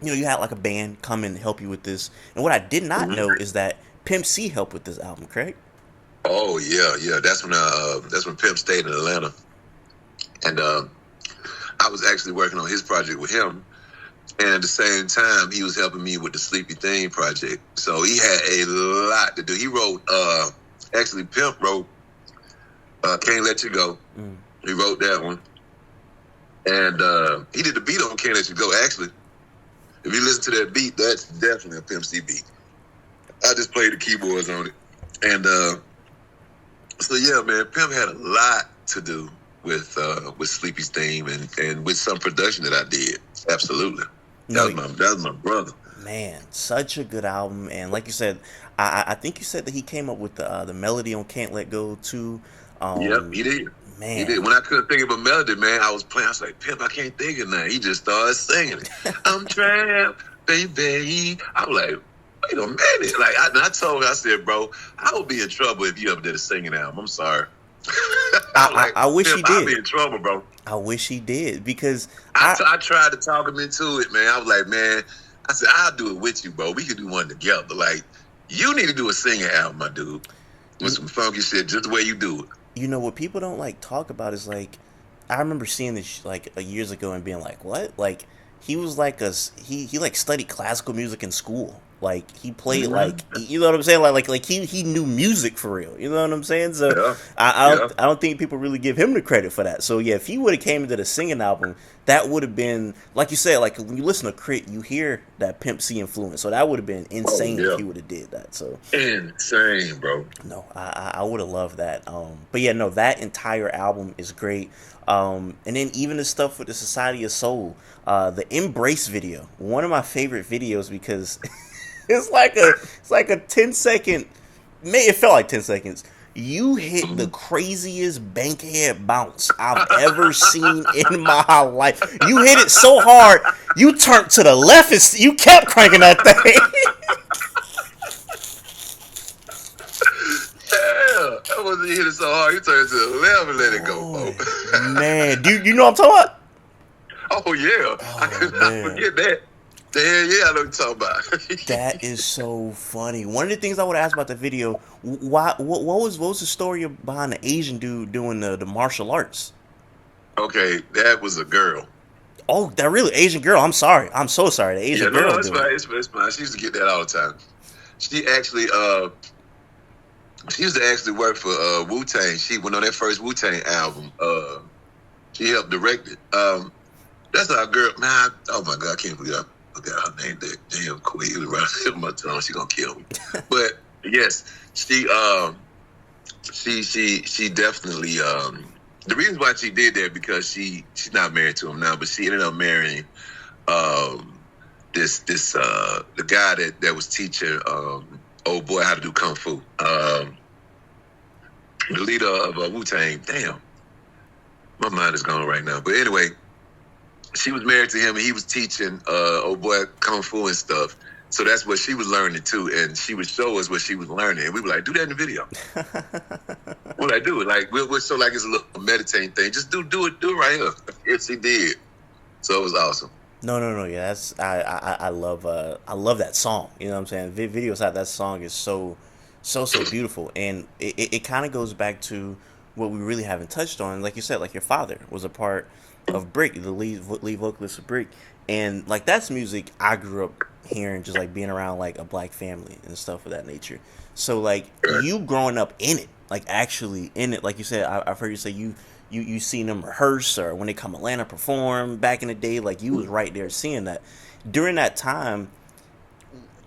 had like a band come and help you with this. And what I did not know is that Pimp C helped with this album, correct? Oh yeah. That's when Pimp stayed in Atlanta, and I was actually working on his project with him. And at the same time, he was helping me with the Sleepy Theme project. So he had a lot to do. He wrote, actually Pimp wrote Can't Let You Go. He wrote that one. And he did the beat on Can't Let You Go, actually. If you listen to that beat, that's definitely a Pimp C beat. I just played the keyboards on it. And so yeah, man, Pimp had a lot to do with Sleepy's theme and with some production that I did. Absolutely. That was my brother. Man, such a good album. And like you said, I think you said that he came up with the melody on Can't Let Go too. Yep, he did. Man. He did. When I couldn't think of a melody, man, I was playing. I was like, Pimp, I can't think of nothing. He just started singing it. I'm trapped, baby. I was like, wait a minute. Like, I told him, I said, bro, I would be in trouble if you ever did a singing album. I'm sorry. I wish he did. I'd be in trouble, bro. I wish he did, because I tried to talk him into it, man. I was like, man, I said, I'll do it with you, bro. We could do one together. Like, You need to do a singing album, my dude, with You, some funky shit, just the way you do it. you know what people don't like talk about is like, I remember seeing this like years ago and being like, what? Like he was like he like studied classical music in school. Like he played like, Mm-hmm. you know what I'm saying, like he knew music for real. You know what I'm saying? So Yeah, I yeah. don't think people really give him the credit for that. So yeah, if he would have came into the singing album, that would have been like you said. Like when you listen to Crit, you hear that Pimp C influence. So that would have been Oh insane if yeah, he would have did that. So insane, bro. no, I would have loved that. But yeah, no, that entire album is great. And then even the stuff with the Society of Soul, the Embrace video, one of my favorite videos because it's like a 10 second. It felt like 10 seconds. You hit the Mhm. craziest bankhead bounce I've ever seen in my life. You hit it so hard, you turned to the left and you kept cranking that thing. Yeah, that wasn't hitting so hard. You turned to the left and let it go, Boy, folks. man, do you know what I'm talking about? Oh yeah, I Oh could not man, forget that. Hell yeah, I know what you're talking about. that is so funny. One of the things I would ask about the video, why, what was the story behind the Asian dude doing the martial arts? Okay, that was a girl. Oh, that really Asian girl. I'm sorry. I'm so sorry. The Yeah, Asian no, girl no, it's doing fine. it. It's fine. She used to get that all the time. She actually, she used to actually work for Wu Tang. She went on that first Wu Tang album. She helped direct it. That's our girl, man. Oh my God, I can't believe I forgot her name. That damn quick. It was right tip of my tongue. She gonna kill me. But yes, she definitely the reason why she did that because she's not married to him now, but she ended up marrying um this the guy that was teaching old boy how to do kung fu. The leader of Wu Tang. Damn, my mind is gone right now. But anyway, she was married to him and he was teaching old boy kung fu and stuff. So that's what she was learning too, and she would show us what she was learning, and we were like, "Do that in the video." We're like, "Do it." Like we're so like it's a little meditating thing. Just do it right here. Yes, she did. So it was awesome. No. Yeah, that's I love that song. You know what I'm saying? Video aside, that song is so beautiful, and it kind of goes back to what we really haven't touched on. Like you said, like your father was a part of Brick, the lead vocalist of Brick, and like that's music I grew up hearing, just like being around like a black family and stuff of that nature. So like you growing up in it, like actually in it, like you said, I've heard you say you seen them rehearse or when they come Atlanta perform back in the day, like you was right there seeing that. During that time,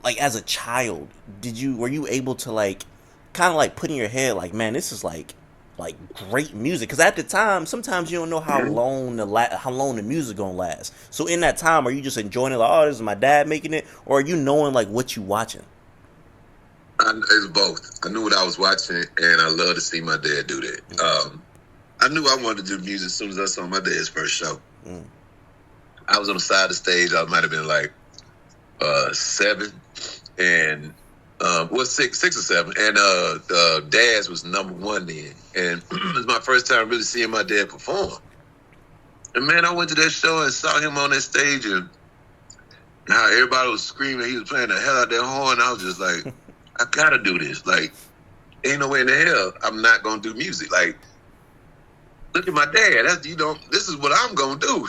like as a child, were you able to like kind of like put in your head like, man, this is like great music? Because at the time, sometimes you don't know how long the music gonna last. So in that time, are you just enjoying it like, oh, this is my dad making it, or are you knowing like what you watching? It's both. I knew what I was watching, and I love to see my dad do that. I knew I wanted to do music as soon as I saw my dad's first show. Mm. I was on the side of the stage. I might have been like 7, and six or 7, and Dad's was #1 then, and it was my first time really seeing my dad perform. And man, I went to that show and saw him on that stage, and how everybody was screaming. He was playing the hell out that horn. I was just like, I gotta do this. Like, ain't no way in the hell I'm not gonna do music. Like, look at my dad. This is what I'm gonna do.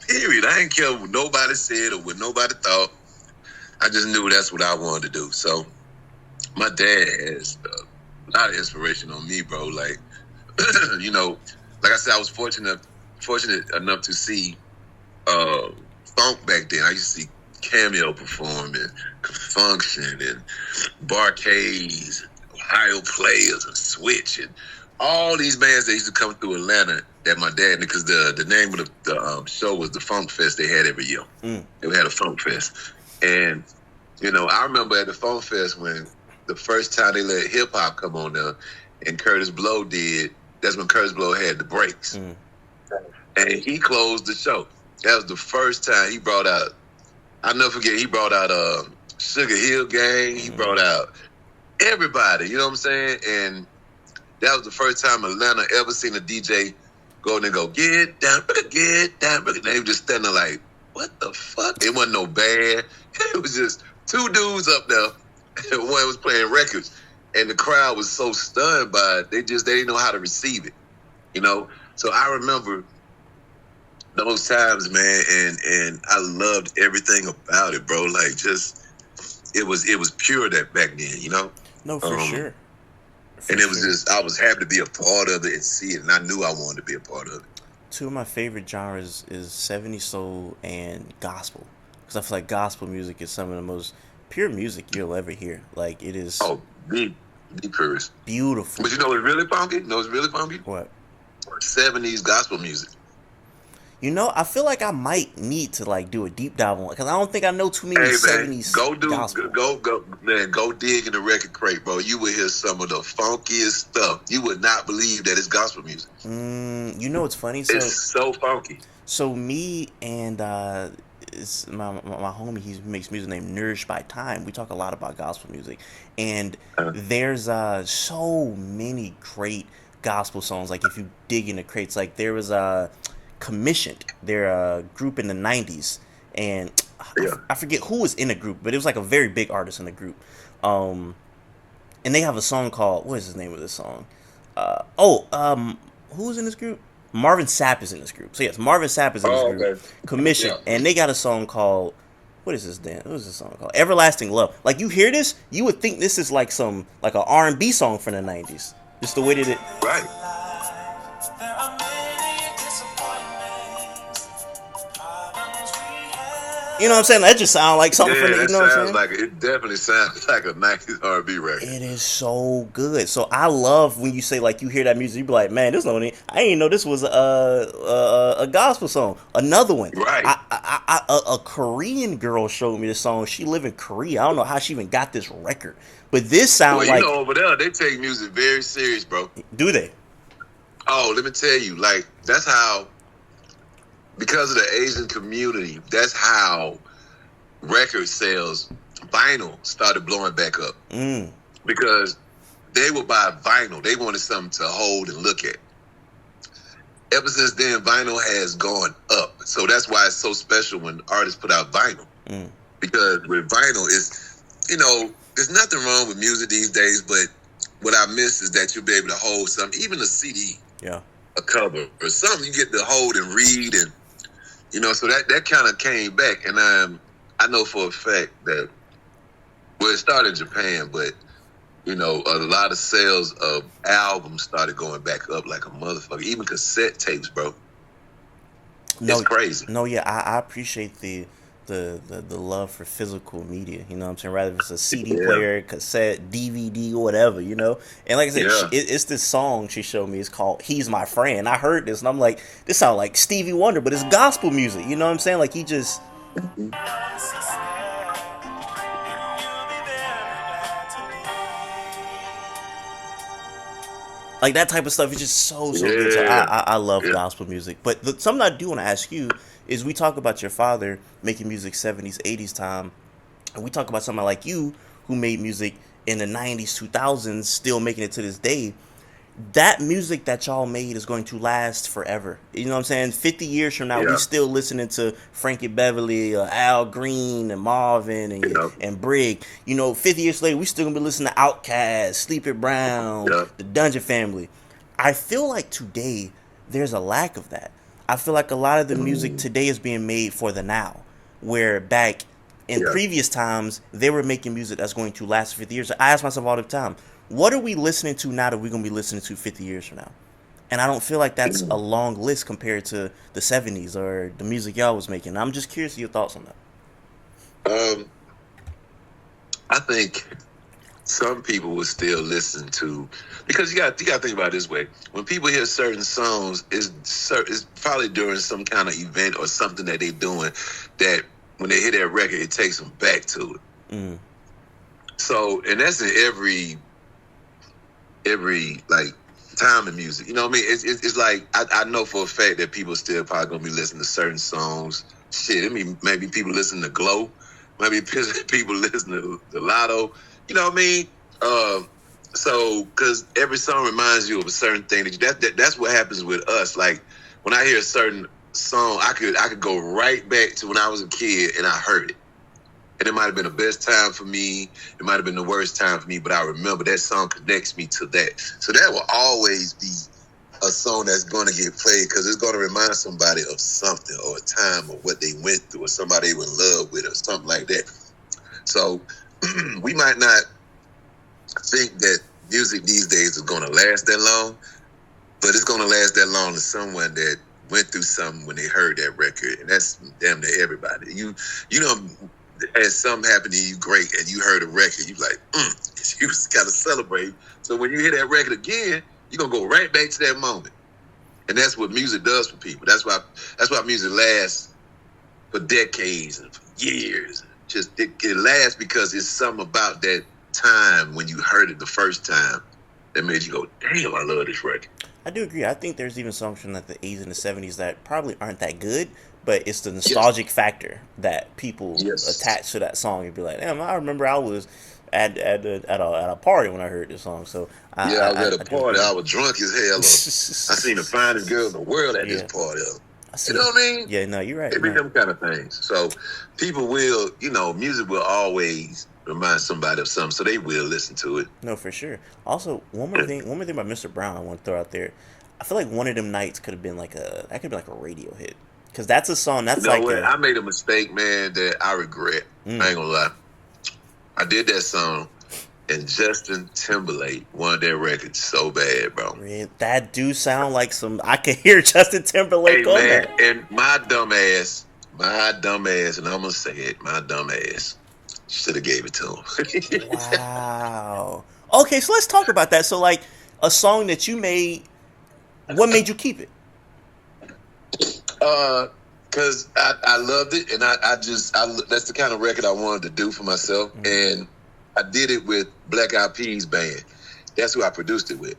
Period. I ain't care what nobody said or what nobody thought. I just knew that's what I wanted to do. So my dad has a lot of inspiration on me, bro. Like, you know, like I said, I was fortunate enough to see funk back then. I used to see Cameo perform and Function and Barcades, Ohio Players and Switch and all these bands that used to come through Atlanta that my dad, because the name of the show was the Funk Fest they had every year. Mm. They had a Funk Fest. And, you know, I remember at the Funk Fest when the first time they let hip hop come on there and Curtis Blow did, that's when Curtis Blow had the breaks. Mm. And he closed the show. That was the first time he brought out, I'll never forget, he brought out Sugar Hill Gang. He brought out everybody, you know what I'm saying? And that was the first time Atlanta ever seen a DJ go and go, get down. They were just standing there like, what the fuck? It wasn't no bad. It was just 2 dudes up there one was playing records, and the crowd was so stunned by it, they didn't know how to receive it, you know. So I remember those times, man, and I loved everything about it, bro. Like, just it was pure that back then, you know. No, for sure. And it was just, I was happy to be a part of it and see it, and I knew I wanted to be a part of it. Two of my favorite genres is 70s soul and gospel, because I feel like gospel music is some of the most pure music you'll ever hear. Like, it is deep purest, beautiful. But you know what's really funky? What? 70s gospel music. You know, I feel like I might need to like do a deep dive on it, because I don't think I know too many 70s gospel. Go dig in the record crate, bro. You will hear some of the funkiest stuff. You would not believe that it's gospel music. You know what's funny? It's so funky. So me and it's my homie, he makes music named Nourished by Time. We talk a lot about gospel music, and there's so many great gospel songs. Like, if you dig in the crates, like there was Commissioned. They're a group in the 90s, and I forget who was in the group, but it was like a very big artist in the group. And they have a song called, what is the name of this song? Who's in this group? Marvin Sapp is in this group. So yes, Marvin Sapp is in this group. Okay. Commissioned, and they got a song called, what is this song called? Everlasting Love. Like, you hear this, you would think this is like an R&B song from the 90s. Just the way that it. Right. You know what I'm saying? That just sounds like something from the, you know what I'm saying? It definitely sounds like a 90s R&B record. It is so good. So I love when you say, like, you hear that music, you be like, man, I didn't know this was a gospel song. Another one. Right. A Korean girl showed me this song. She live in Korea. I don't know how she even got this record. But this sounds like... over there, they take music very serious, bro. Do they? Oh, let me tell you. Like, that's how... Because of the Asian community, that's how record sales, vinyl, started blowing back up. Because they would buy vinyl. They wanted something to hold and look at. Ever since then, vinyl has gone up. So that's why it's so special when artists put out vinyl. Because with vinyl, there's nothing wrong with music these days, but what I miss is that you'll be able to hold something, even a CD, a cover, or something you get to hold and read, and so that kind of came back. And I know for a fact that, well, it started in Japan, but a lot of sales of albums started going back up like a motherfucker. Even cassette tapes, bro. It's crazy. No, yeah, I appreciate the love for physical media. You know what I'm saying? Rather if it's a CD player, cassette, DVD, or whatever. And like I said, it's this song she showed me. It's called "He's My Friend." I heard this and I'm like, this sounds like Stevie Wonder, but it's gospel music. You know what I'm saying? Like, he just. Like, that type of stuff is just so good. So I love gospel music. But something I do want to ask you is, we talk about your father making music 70s, 80s time, and we talk about somebody like you who made music in the 90s, 2000s, still making it to this day. That music that y'all made is going to last forever. You know what I'm saying? 50 years from now, we still listening to Frankie Beverly, Al Green, and Marvin, and Brig. 50 years later, we still gonna be listening to Outkast, Sleepy Brown, the Dungeon Family. I feel like today there's a lack of that. I feel like a lot of the music today is being made for the now, where back in previous times, they were making music that's going to last 50 years. I ask myself all the time, what are we listening to now that we're going to be listening to 50 years from now? And I don't feel like that's a long list compared to the 70s or the music y'all was making. I'm just curious of your thoughts on that. I think some people will still listen to, because you got to think about it this way. When people hear certain songs, it's probably during some kind of event or something that they're doing, that when they hear that record, it takes them back to it. So, and that's in every like time in music. You know what I mean? It's like, I know for a fact that people still probably gonna be listening to certain songs. Shit, I mean, maybe people listen to Glow, maybe people listen to the Lotto. You know what I mean? So, because every song reminds you of a certain thing that's what happens with us. Like, when I hear a certain song, I could go right back to when I was a kid and I heard it. And it might have been the best time for me. It might have been the worst time for me, but I remember that song connects me to that. So that will always be a song that's going to get played because it's going to remind somebody of something or a time or what they went through or somebody they were in love with or something like that. So we might not think that music these days is going to last that long, but it's going to last that long to someone that went through something when they heard that record, and that's damn near everybody. You know, as something happened to you great, and you heard a record, you like, you just got to celebrate. So when you hear that record again, you're gonna go right back to that moment, and that's what music does for people. That's why music lasts for decades and for years. Just it lasts because it's something about that time when you heard it the first time that made you go, damn, I love this record. I do agree. I think there's even songs from like the 80s and the 70s that probably aren't that good, but it's the nostalgic factor that people attach to that song and be like, damn, I remember I was at a party when I heard this song. So I was at a party. I was drunk as hell. I seen the finest girl in the world at this party. You know what I mean? Yeah, no, you're right. It be them kind of things. So people will, music will always remind somebody of something, so they will listen to it. No, for sure. Also, one more thing about Mr. Brown I want to throw out there. I feel like One of Them Nights could have been like a radio hit, because that's a song that's I made a mistake, man, that I regret. I ain't gonna lie. I did that song, and Justin Timberlake wanted that record so bad, bro. That do sound like some. I could hear Justin Timberlake on that. And my dumb ass, and I'm gonna say it, my dumb ass should have gave it to him. Wow. Okay, so let's talk about that. So, like, a song that you made, what made you keep it? Because I loved it, and I that's the kind of record I wanted to do for myself, and I did it with Black Eyed Peas band. That's who I produced it with.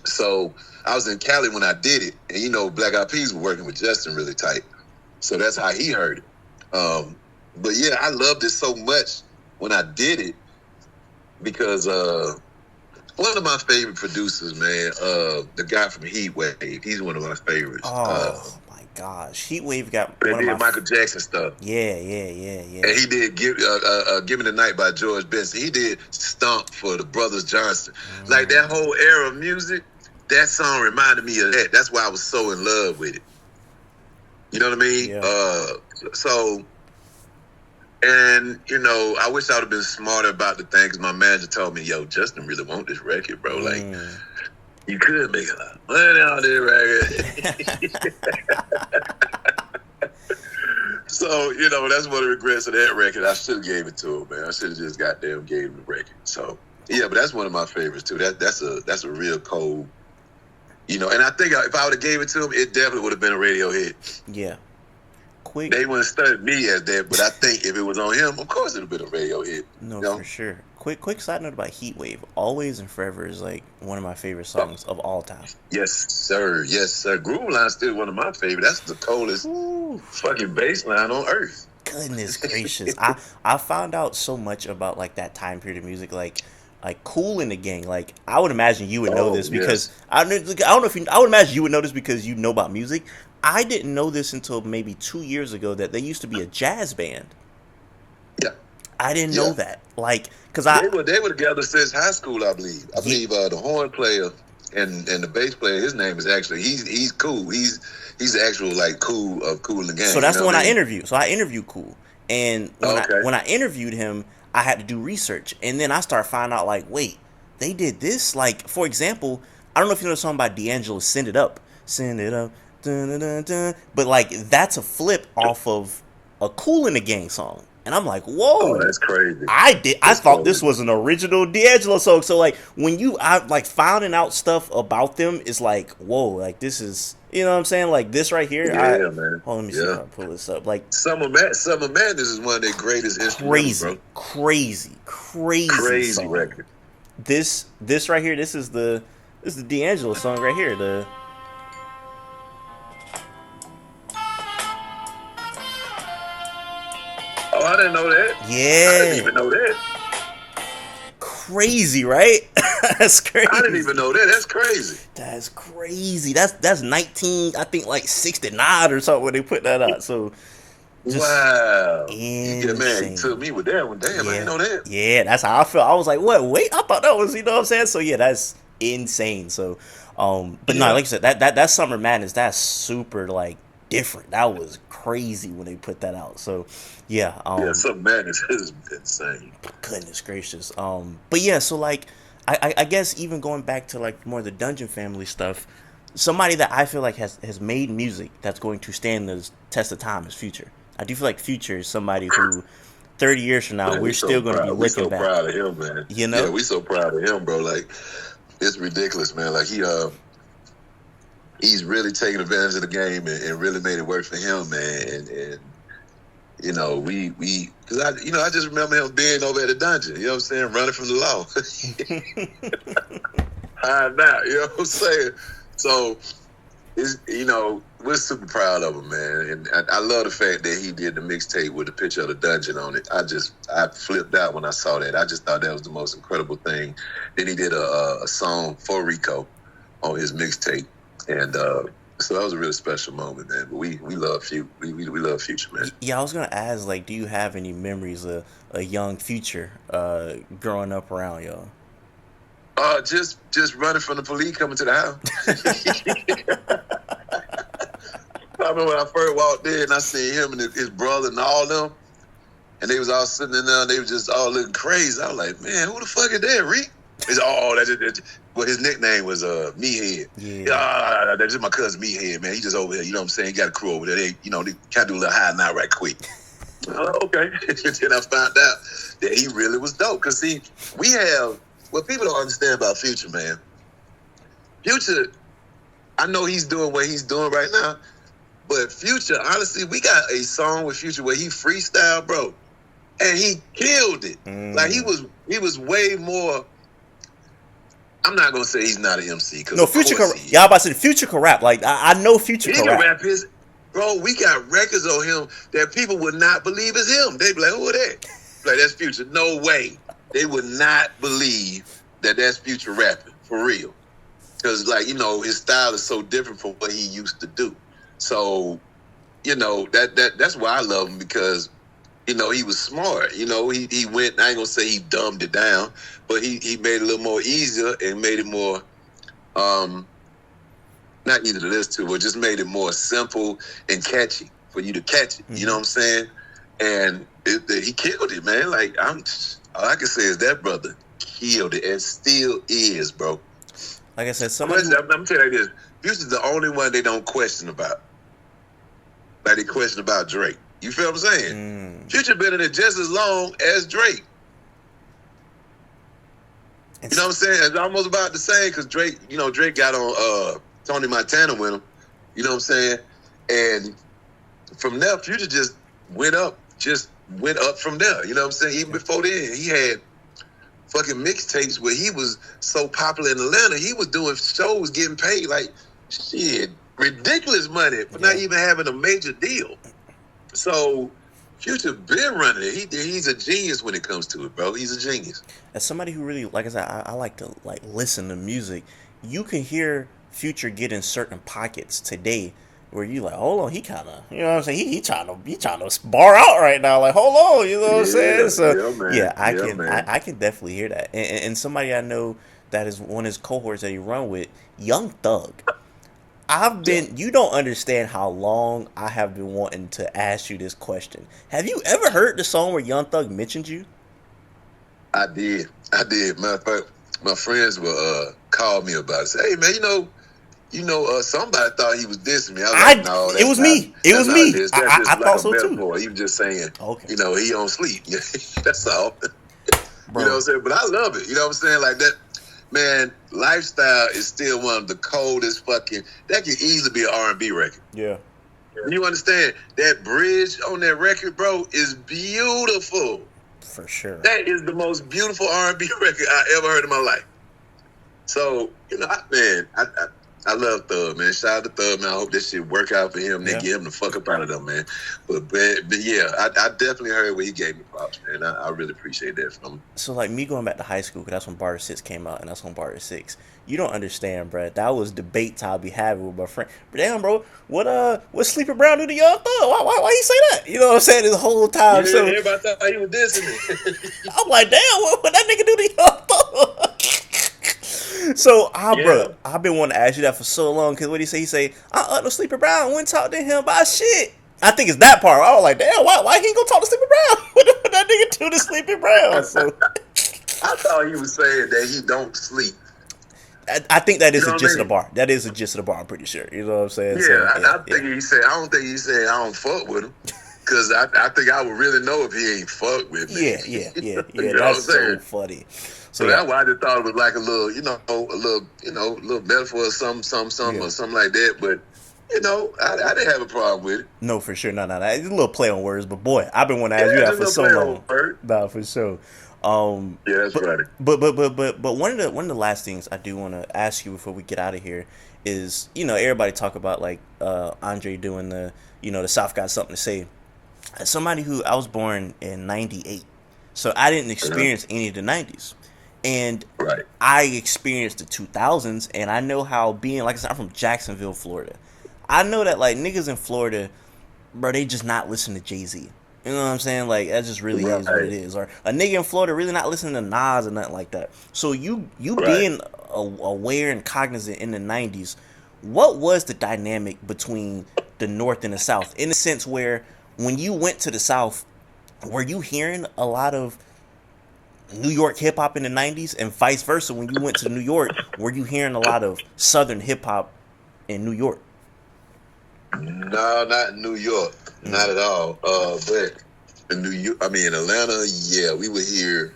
So I was in Cali when I did it, and Black Eyed Peas were working with Justin really tight, so that's how he heard it. But yeah, I loved it so much when I did it because one of my favorite producers, man, the guy from Heatwave, he's one of my favorites. Oh my gosh, Heatwave got one of my Michael Jackson stuff. Yeah. And he did Give Me the Night by George Benson. He did Stomp for the Brothers Johnson. Like that whole era of music, that song reminded me of that. That's why I was so in love with it. You know what I mean? Yeah. And, I wish I would have been smarter about the thing, because my manager told me, yo, Justin really want this record, bro. Like, you could make a lot of money on this record. So, that's one of the regrets of that record. I should have gave it to him, man. I should have just goddamn gave him the record. So, yeah, but that's one of my favorites, too. That's a real cold, and I think if I would have gave it to him, it definitely would have been a radio hit. Yeah. They wouldn't study me as that, but I think if it was on him, of course it would have been a radio hit. No, for sure. Quick side note about Heatwave. Always and Forever is like one of my favorite songs of all time. Yes, sir. Groove Line's still one of my favorites. That's the coldest fucking bass line on earth. Goodness gracious. I found out so much about like that time period of music, like Kool and the Gang. Like, I would imagine you would know this because I don't know if I would imagine you would know this because you know about music. I didn't know this until maybe 2 years ago that they used to be a jazz band. Yeah, I didn't know that. Like, because they were together since high school, I believe. I believe the horn player and the bass player, his name is actually he's Kool. He's the actual like Kool of Kool and the Gang. So that's the one I interviewed. So I interviewed Kool, and when I interviewed him, I had to do research, and then I started finding out like, wait, they did this. Like, for example, I don't know if you know the song by D'Angelo, "Send It Up." Dun, dun, dun, dun. But like, that's a flip off of a Kool and the Gang song, and I'm like, whoa, that's crazy. I thought this was an original D'Angelo song. So like, when I like finding out stuff about them, it's like, whoa, like this is, you know what I'm saying? Like this right here. Man. Let me see if I can pull this up. Like, Summer Madness is one of their greatest instruments, bro. Crazy song. Record. This right here. This is the D'Angelo song right here. Oh, I didn't know that. Yeah. I didn't even know that. Crazy, right? That's crazy. I didn't even know that. That's crazy. That's crazy. That's 19, I think like 69 or something when they put that out. So Just Wow. You get man, you took insane. me with that one. Damn, I ain't Yeah, know that. yeah, that's how I felt. I was like, what? Wait, I thought that was, you know what I'm saying? So yeah, that's insane. So, but no, Yeah. like I said, that Summer Madness, that's super like different. That was crazy when they put that out. So, yeah, Yeah, some madness is insane. goodness gracious. But yeah, so like, I guess even going back to like more the Dungeon Family stuff, somebody that I feel like has made music that's going to stand the test of time is Future. I do feel like Future is somebody who 30 years from now Man, we're still going to be we looking so back, proud of him, man. you Yeah, know. we so proud of him, bro. Like, it's ridiculous, man. Like he's really taken advantage of the game and really made it work for him, man. And you know, because I just remember him being over at the dungeon, you know what I'm saying, running from the law. Hiding out, you know what I'm saying? So we're super proud of him, man. And I love the fact that he did the mixtape with the picture of the dungeon on it. I flipped out when I saw that. I just thought that was the most incredible thing. Then he did a song for Rico on his mixtape. And so that was a really special moment, man. But we love Future. We love Future, man. Yeah, I was gonna ask, like, do you have any memories of a young Future growing up around y'all? Just running from the police coming to the house. I remember when I first walked in and I seen him and his brother and all them, and they was all sitting in there and they was just all looking crazy. I was like, man, who the fuck is that, Reek? It's well, his nickname was Meathead. Yeah. That's just my cousin Meathead, man. He just over here, you know what I'm saying? He got a crew over there. They kind of do a little hiding out right quick. Okay. Then I found out that he really was dope. Because, see, we have, what people don't understand about Future, man. Future, I know he's doing what he's doing right now, but Future, honestly, we got a song with Future where he freestyle, bro, and he killed it. Like, he was way more. I'm not gonna say he's not an MC because No, Future can. Y'all about to say Future can rap. Like I know Future he can can rap. rap his. Bro, we got records on him that people would not believe is him. They'd be like, who is that? Like, that's Future. No way. They would not believe that that's Future rapping, for real. Because, like, his style is so different from what he used to do. So, that's why I love him, because, he was smart. He went, I ain't going to say he dumbed it down, but he made it a little more easier and made it more, not easy to listen to, but just made it more simple and catchy for you to catch it. Mm-hmm. You know what I'm saying? And he killed it, man. Like, all I can say is that brother killed it and still is, bro. Like I said, I'm telling you like this. Future's the only one they don't question about. Like, they question about Drake. You feel what I'm saying? Future been in it just as long as Drake. You know what I'm saying? It's almost about the same, because Drake got on Tony Montana with him. You know what I'm saying? And from there, Future just went up from there. You know what I'm saying? Even before then, he had fucking mixtapes where he was so popular in Atlanta. He was doing shows, getting paid like shit, ridiculous money for not even having a major deal. So Future been running it. He's a genius when it comes to it, bro. He's a genius. As somebody who really, like I said, I like to listen to music. You can hear Future get in certain pockets today where you like, hold on, he kind of, you know what I'm saying? He trying to bar out right now. Like, hold on, you know what I'm saying? So I can definitely hear that. And somebody I know that is one of his cohorts that he run with, Young Thug. You don't understand how long I have been wanting to ask you this question. Have you ever heard the song where Young Thug mentioned you? I did. Matter of fact, my friends will call me about it. Say, hey man, somebody thought he was dissing me. I was like, no, it was me. It was me. I thought so too. He was just saying, okay. He don't sleep. That's all. Bro. You know what I'm saying? But I love it. You know what I'm saying? Like that. Man, Lifestyle is still one of the coldest fucking. That could easily be an R&B record. Yeah. You understand? That bridge on that record, bro, is beautiful. For sure. That is the most beautiful R&B record I ever heard in my life. So, I love Thug, man. Shout out to Thug, man. I hope this shit work out for him. They get him the fuck up out of them, man. But yeah, I definitely heard where he gave me props, man. I really appreciate that from him. So, like, me going back to high school, because that's when Barter 6 came out, and that's when Barter 6. You don't understand, bro. That was debates I'll be having with my friend. But damn, bro, what Sleepy Brown do to Young Thug? Why he say that? You know what I'm saying? This whole Yeah, time. So everybody thought he was dissing me. I'm like, damn, what that nigga do to you? So, bro, Yeah. I've been wanting to ask you that for so long. Cause what he say? He say, no Sleepy Brown went and talk to him about shit. I think it's that part. I was like, damn, why he ain't gonna talk to Sleepy Brown? What that nigga do to Sleepy Brown? So, I thought he was saying that he don't sleep. I think that You is the know what I gist of the mean? bar. That is the gist of the bar. I'm pretty sure. You know what I'm saying? Yeah, So, yeah, I yeah. think he said. I don't think he said I don't fuck with him, cause I think I would really know if he ain't fuck with me. Yeah. You know what I'm That's so saying? funny. So So yeah, that's why I just thought it was like a little, a little metaphor or something yeah. or something like that. But I didn't have a problem with it. No, for sure. No. It's a little play on words, but boy, I've been wanting to Yeah, ask you just that a for little so play on long. word. Nah, for sure. Yeah, that's But right. but one of the last things I do want to ask you before we get out of here is everybody talk about like Andre doing the South got something to say. As somebody who I was born in '98, so I didn't Uh-huh. experience any of the '90s, and Right. I experienced the 2000s, and I know how being like I said, I'm from Jacksonville, Florida. I know that like niggas in Florida, bro, they just not listen to Jay-Z. You know what I'm saying? Like that just really is what it Right. is. Or a nigga in Florida really not listening to Nas or nothing like that. So you Right. being aware and cognizant in the '90s, what was the dynamic between the North and the South? In a sense where when you went to the South, were you hearing a lot of New York hip hop in the '90s, and vice versa? When you went to New York, were you hearing a lot of Southern hip hop in New York? No, not in New York, Mm, not at all. But in New York, I mean in Atlanta, yeah, we would hear.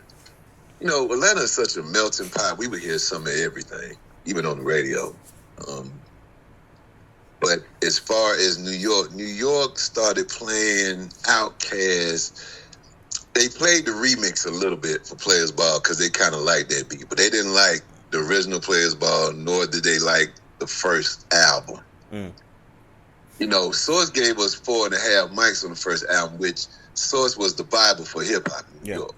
Atlanta is such a melting pot. We would hear some of everything, even on the radio. Um, but as far as New York started playing Outkast. They played the remix a little bit for Players Ball because they kind of liked that beat, but they didn't like the original Players Ball, nor did they like the first album. mm, Source gave us 4.5 mics on the first album, which Source was the Bible for hip hop in New yeah. York.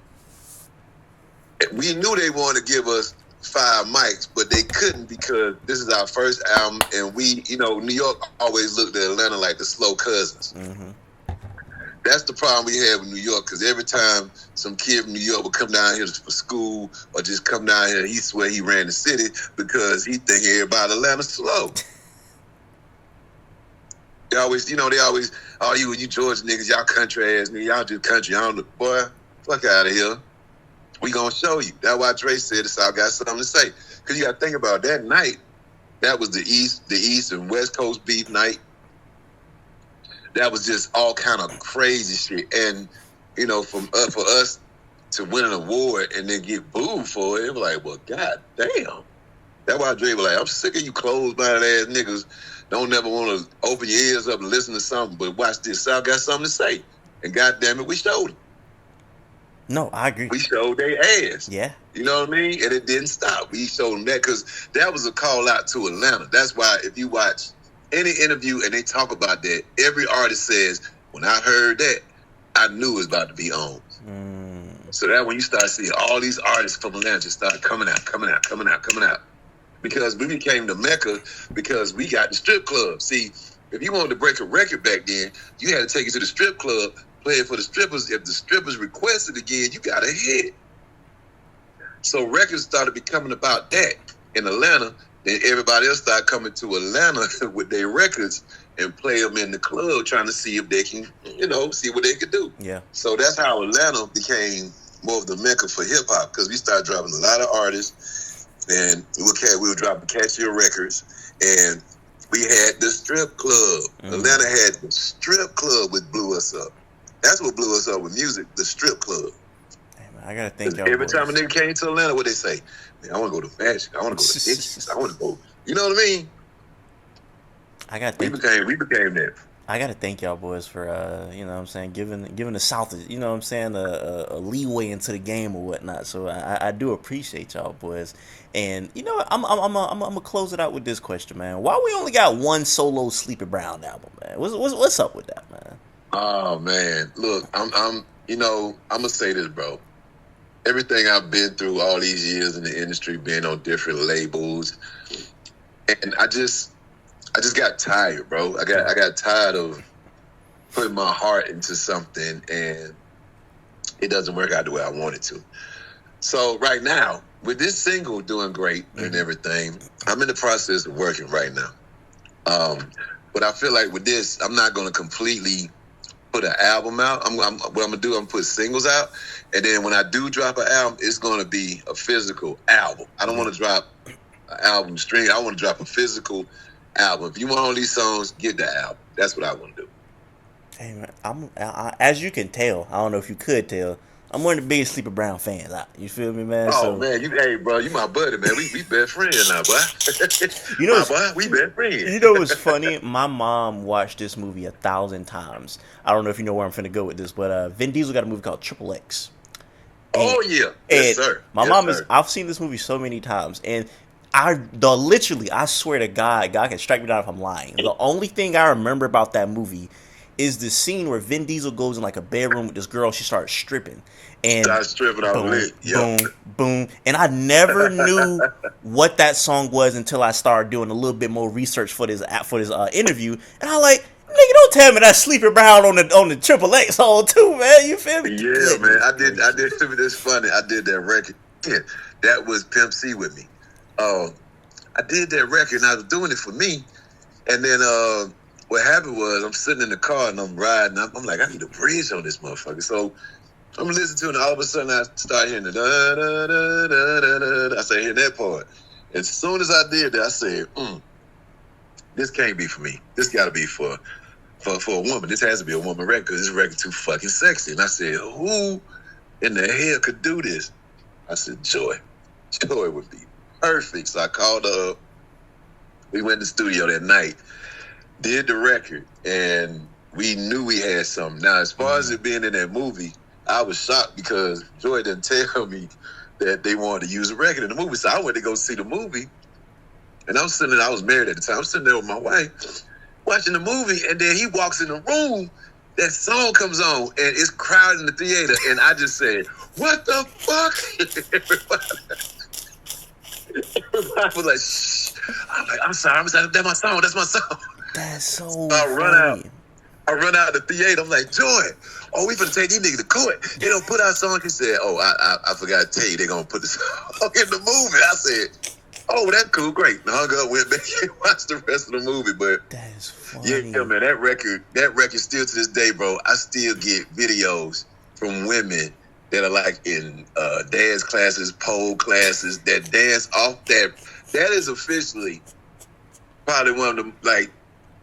We knew they wanted to give us 5 mics, but they couldn't because this is our first album, and New York always looked at Atlanta like the slow cousins. Mm-hmm. That's the problem we have in New York, because every time some kid from New York would come down here for school or just come down here, he swear he ran the city because he think everybody in Atlanta slow. They always, oh, you Georgia niggas, y'all country ass niggas, y'all just country. I don't know, boy, fuck out of here. We gonna show you. That's why Dre said the South got something to say. Because you got to think about that night. That was the East and West Coast beef night. That was just all kind of crazy shit. And, for us to win an award and then get booed for it was like, well, god damn. That's why Dre was like, I'm sick of you closed-minded ass niggas. Don't never want to open your ears up and listen to something, but watch this. South got something to say. And god damn it, we showed them. No, I agree. We showed their ass. Yeah. You know what I mean? And it didn't stop. We showed them that because that was a call out to Atlanta. That's why if you watch any interview and they talk about that, every artist says, when I heard that, I knew it was about to be on. So that when you start seeing all these artists from Atlanta just start coming out. Because we became the Mecca because we got the strip club. See, if you wanted to break a record back then, you had to take it to the strip club, play it for the strippers. If the strippers requested again, you got a hit. So records started becoming about that in Atlanta. Then everybody else started coming to Atlanta with their records and play them in the club, trying to see if they can, see what they could do. Yeah. So that's how Atlanta became more of the Mecca for hip hop, because we started dropping a lot of artists, and we were dropping catchier records, and we had the strip club. Atlanta had the strip club, which blew us up. That's what blew us up with music, the strip club. I gotta thank y'all. Every time a nigga came to Atlanta, what they say? Man, I want to go to Magic. I want to go to Dixie's. I want to go. You know what I mean? I gotta we became that. I gotta thank y'all boys for what I'm saying, giving the South, what I'm saying, a leeway into the game or whatnot. So I do appreciate y'all boys. And I'm gonna close it out with this question, man. Why we only got one solo Sleepy Brown album, man? What's up with that, man? Oh man, look, I'm gonna say this, bro. Everything I've been through all these years in the industry, being on different labels, and I just got tired, bro. I got tired of put my heart into something and it doesn't work out the way I want it to. So right now, with this single doing great and everything, I'm in the process of working right now. But I feel like with this, I'm not going to completely put an album out. What I'm going to do, I'm going to put singles out. And then when I do drop an album, it's going to be a physical album. I don't want to drop an album string. I want to drop a physical album. If you want all these songs, get the album. That's what I want to do. Hey man, as you can tell, I don't know if you could tell, I'm one of the biggest Sleepy Brown fans. You feel me, man? Oh man, hey bro, you my buddy, man. We best friends now, boy. You know, we best friends. You know what's funny? My mom watched this movie 1,000 times. I don't know if you know where I'm finna go with this, but Vin Diesel got a movie called Triple X. Oh yeah, yes sir. My mom is. I've seen this movie so many times, and I swear to God can strike me down if I'm lying. The only thing I remember about that movie is the scene where Vin Diesel goes in like a bedroom with this girl. She starts stripping, and boom, boom. And I never knew what that song was until I started doing a little bit more research for this interview. And I like, nigga, don't tell me that Sleepy Brown on the Triple X song too, man. You feel me? Yeah, man. I did. It's funny. I did that record. Yeah, that was Pimp C with me. I did that record, and I was doing it for me. And then what happened was, I'm sitting in the car and I'm riding. I'm like, I need a bridge on this motherfucker. So I'm listening to it, and all of a sudden I start hearing the da da da da da da. I start hearing that part. As soon as I did that, I said, this can't be for me. This got to be for a woman. This has to be a woman record because this record too fucking sexy. And I said, who in the hell could do this? I said, Joy. Joy would be perfect. So I called her up. We went to the studio that night, did the record, and we knew we had something. Now, as far as it being in that movie, I was shocked because Joy didn't tell me that they wanted to use a record in the movie. So I went to go see the movie, and I was married at the time. I'm sitting there with my wife watching the movie, and then he walks in the room, that song comes on, and it's crowded in the theater, and I just said, what the fuck? Everybody was like, shh. I'm like, I'm sorry. That's my song. That's so I run out of the theater. I'm like, Joy, we finna take these niggas to court. They don't put our song. He said, I forgot to tell you, they're gonna put the song in the movie. I said, that's cool, great. And I hung up, went back and watched the rest of the movie. But that is funny. Yeah, man, that record still to this day, bro. I still get videos from women that are like in dance classes, pole classes, that dance off that. That is officially probably one of them. Like,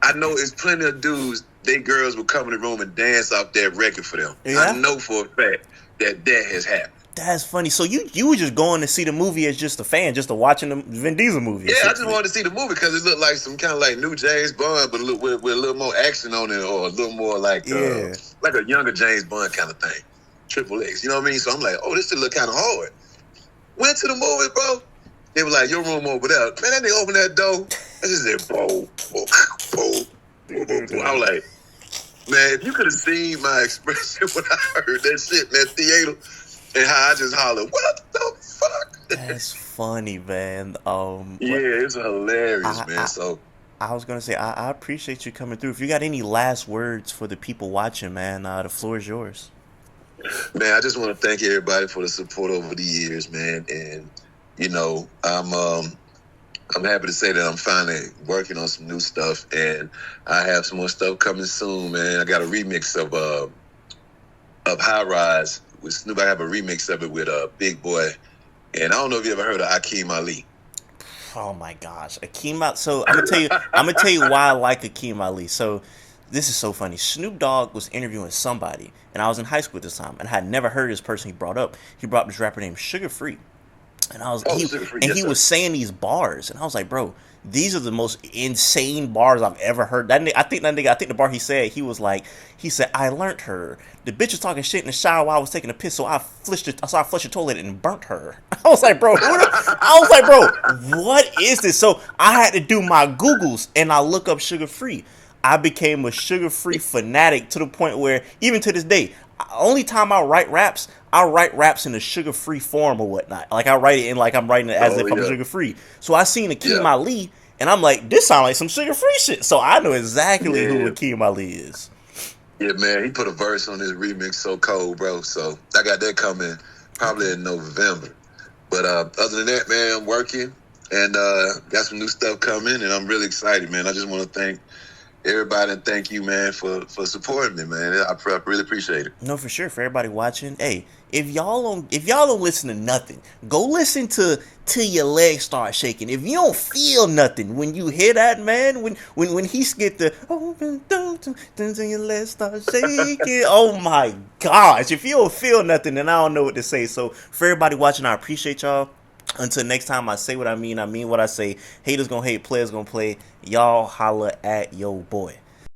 I know there's plenty of dudes, they girls will come in the room and dance off that record for them. Yeah? I know for a fact that has happened. That's funny. So you were just going to see the movie as just a fan, just to watching the Vin Diesel movie. Yeah, I just wanted to see the movie because it looked like some kind of like new James Bond, but with a little more action on it, or a little more like like a younger James Bond kind of thing. Triple X, you know what I mean? So I'm like, this should look kind of hard. Went to the movie, bro. They were like, your room over there. Man, that nigga opened that door. I just said, boom, boom, boom, boom, boom, boom. I was like, man, if you could have seen my expression when I heard that shit in that theater and how I just hollered, what the fuck? That's funny, man. It's hilarious, man. So I was gonna say, I appreciate you coming through. If you got any last words for the people watching, man, the floor is yours. Man, I just want to thank everybody for the support over the years, man. And I'm happy to say that I'm finally working on some new stuff, and I have some more stuff coming soon, man. I got a remix of High Rise with Snoop. I have a remix of it with Big Boy, and I don't know if you ever heard of Akeem Ali. Oh my gosh, Akeem Ali. So I'm gonna tell you why I like Akeem Ali. So this is so funny. Snoop Dogg was interviewing somebody, and I was in high school at this time, and I had never heard this person he brought up. He brought up this rapper named Sugar Free. And he was saying these bars, and I was like, bro, these are the most insane bars I've ever heard. I think the bar he said, he said, I learned her. The bitch was talking shit in the shower while I was taking a piss, so I flushed the toilet and burnt her. I was like, bro, what is this? So I had to do my Googles, and I look up Sugar Free. I became a Sugar Free fanatic to the point where, even to this day, only time I write raps in a sugar-free form or whatnot. Like, I write it in like I'm writing it as if I'm sugar-free. So I seen Akeem Ali, and I'm like, this sounds like some sugar-free shit. So I know exactly who Akeem Ali is. Yeah, man, he put a verse on his remix So Cold, bro. So I got that coming probably Okay. in November. But other than that, man, I'm working and got some new stuff coming, and I'm really excited, man. I just want to thank everybody and thank you, man, for supporting me, man. I really appreciate it. No, for sure. For everybody watching, hey, if y'all don't listen to nothing, go listen to till your legs start shaking. If you don't feel nothing when you hear that, man, when he skit the open till your legs start shaking, oh my gosh! If you don't feel nothing, then I don't know what to say. So for everybody watching, I appreciate y'all. Until next time, I say what I mean what I say. Haters gonna hate, players gonna play. Y'all holla at yo boy.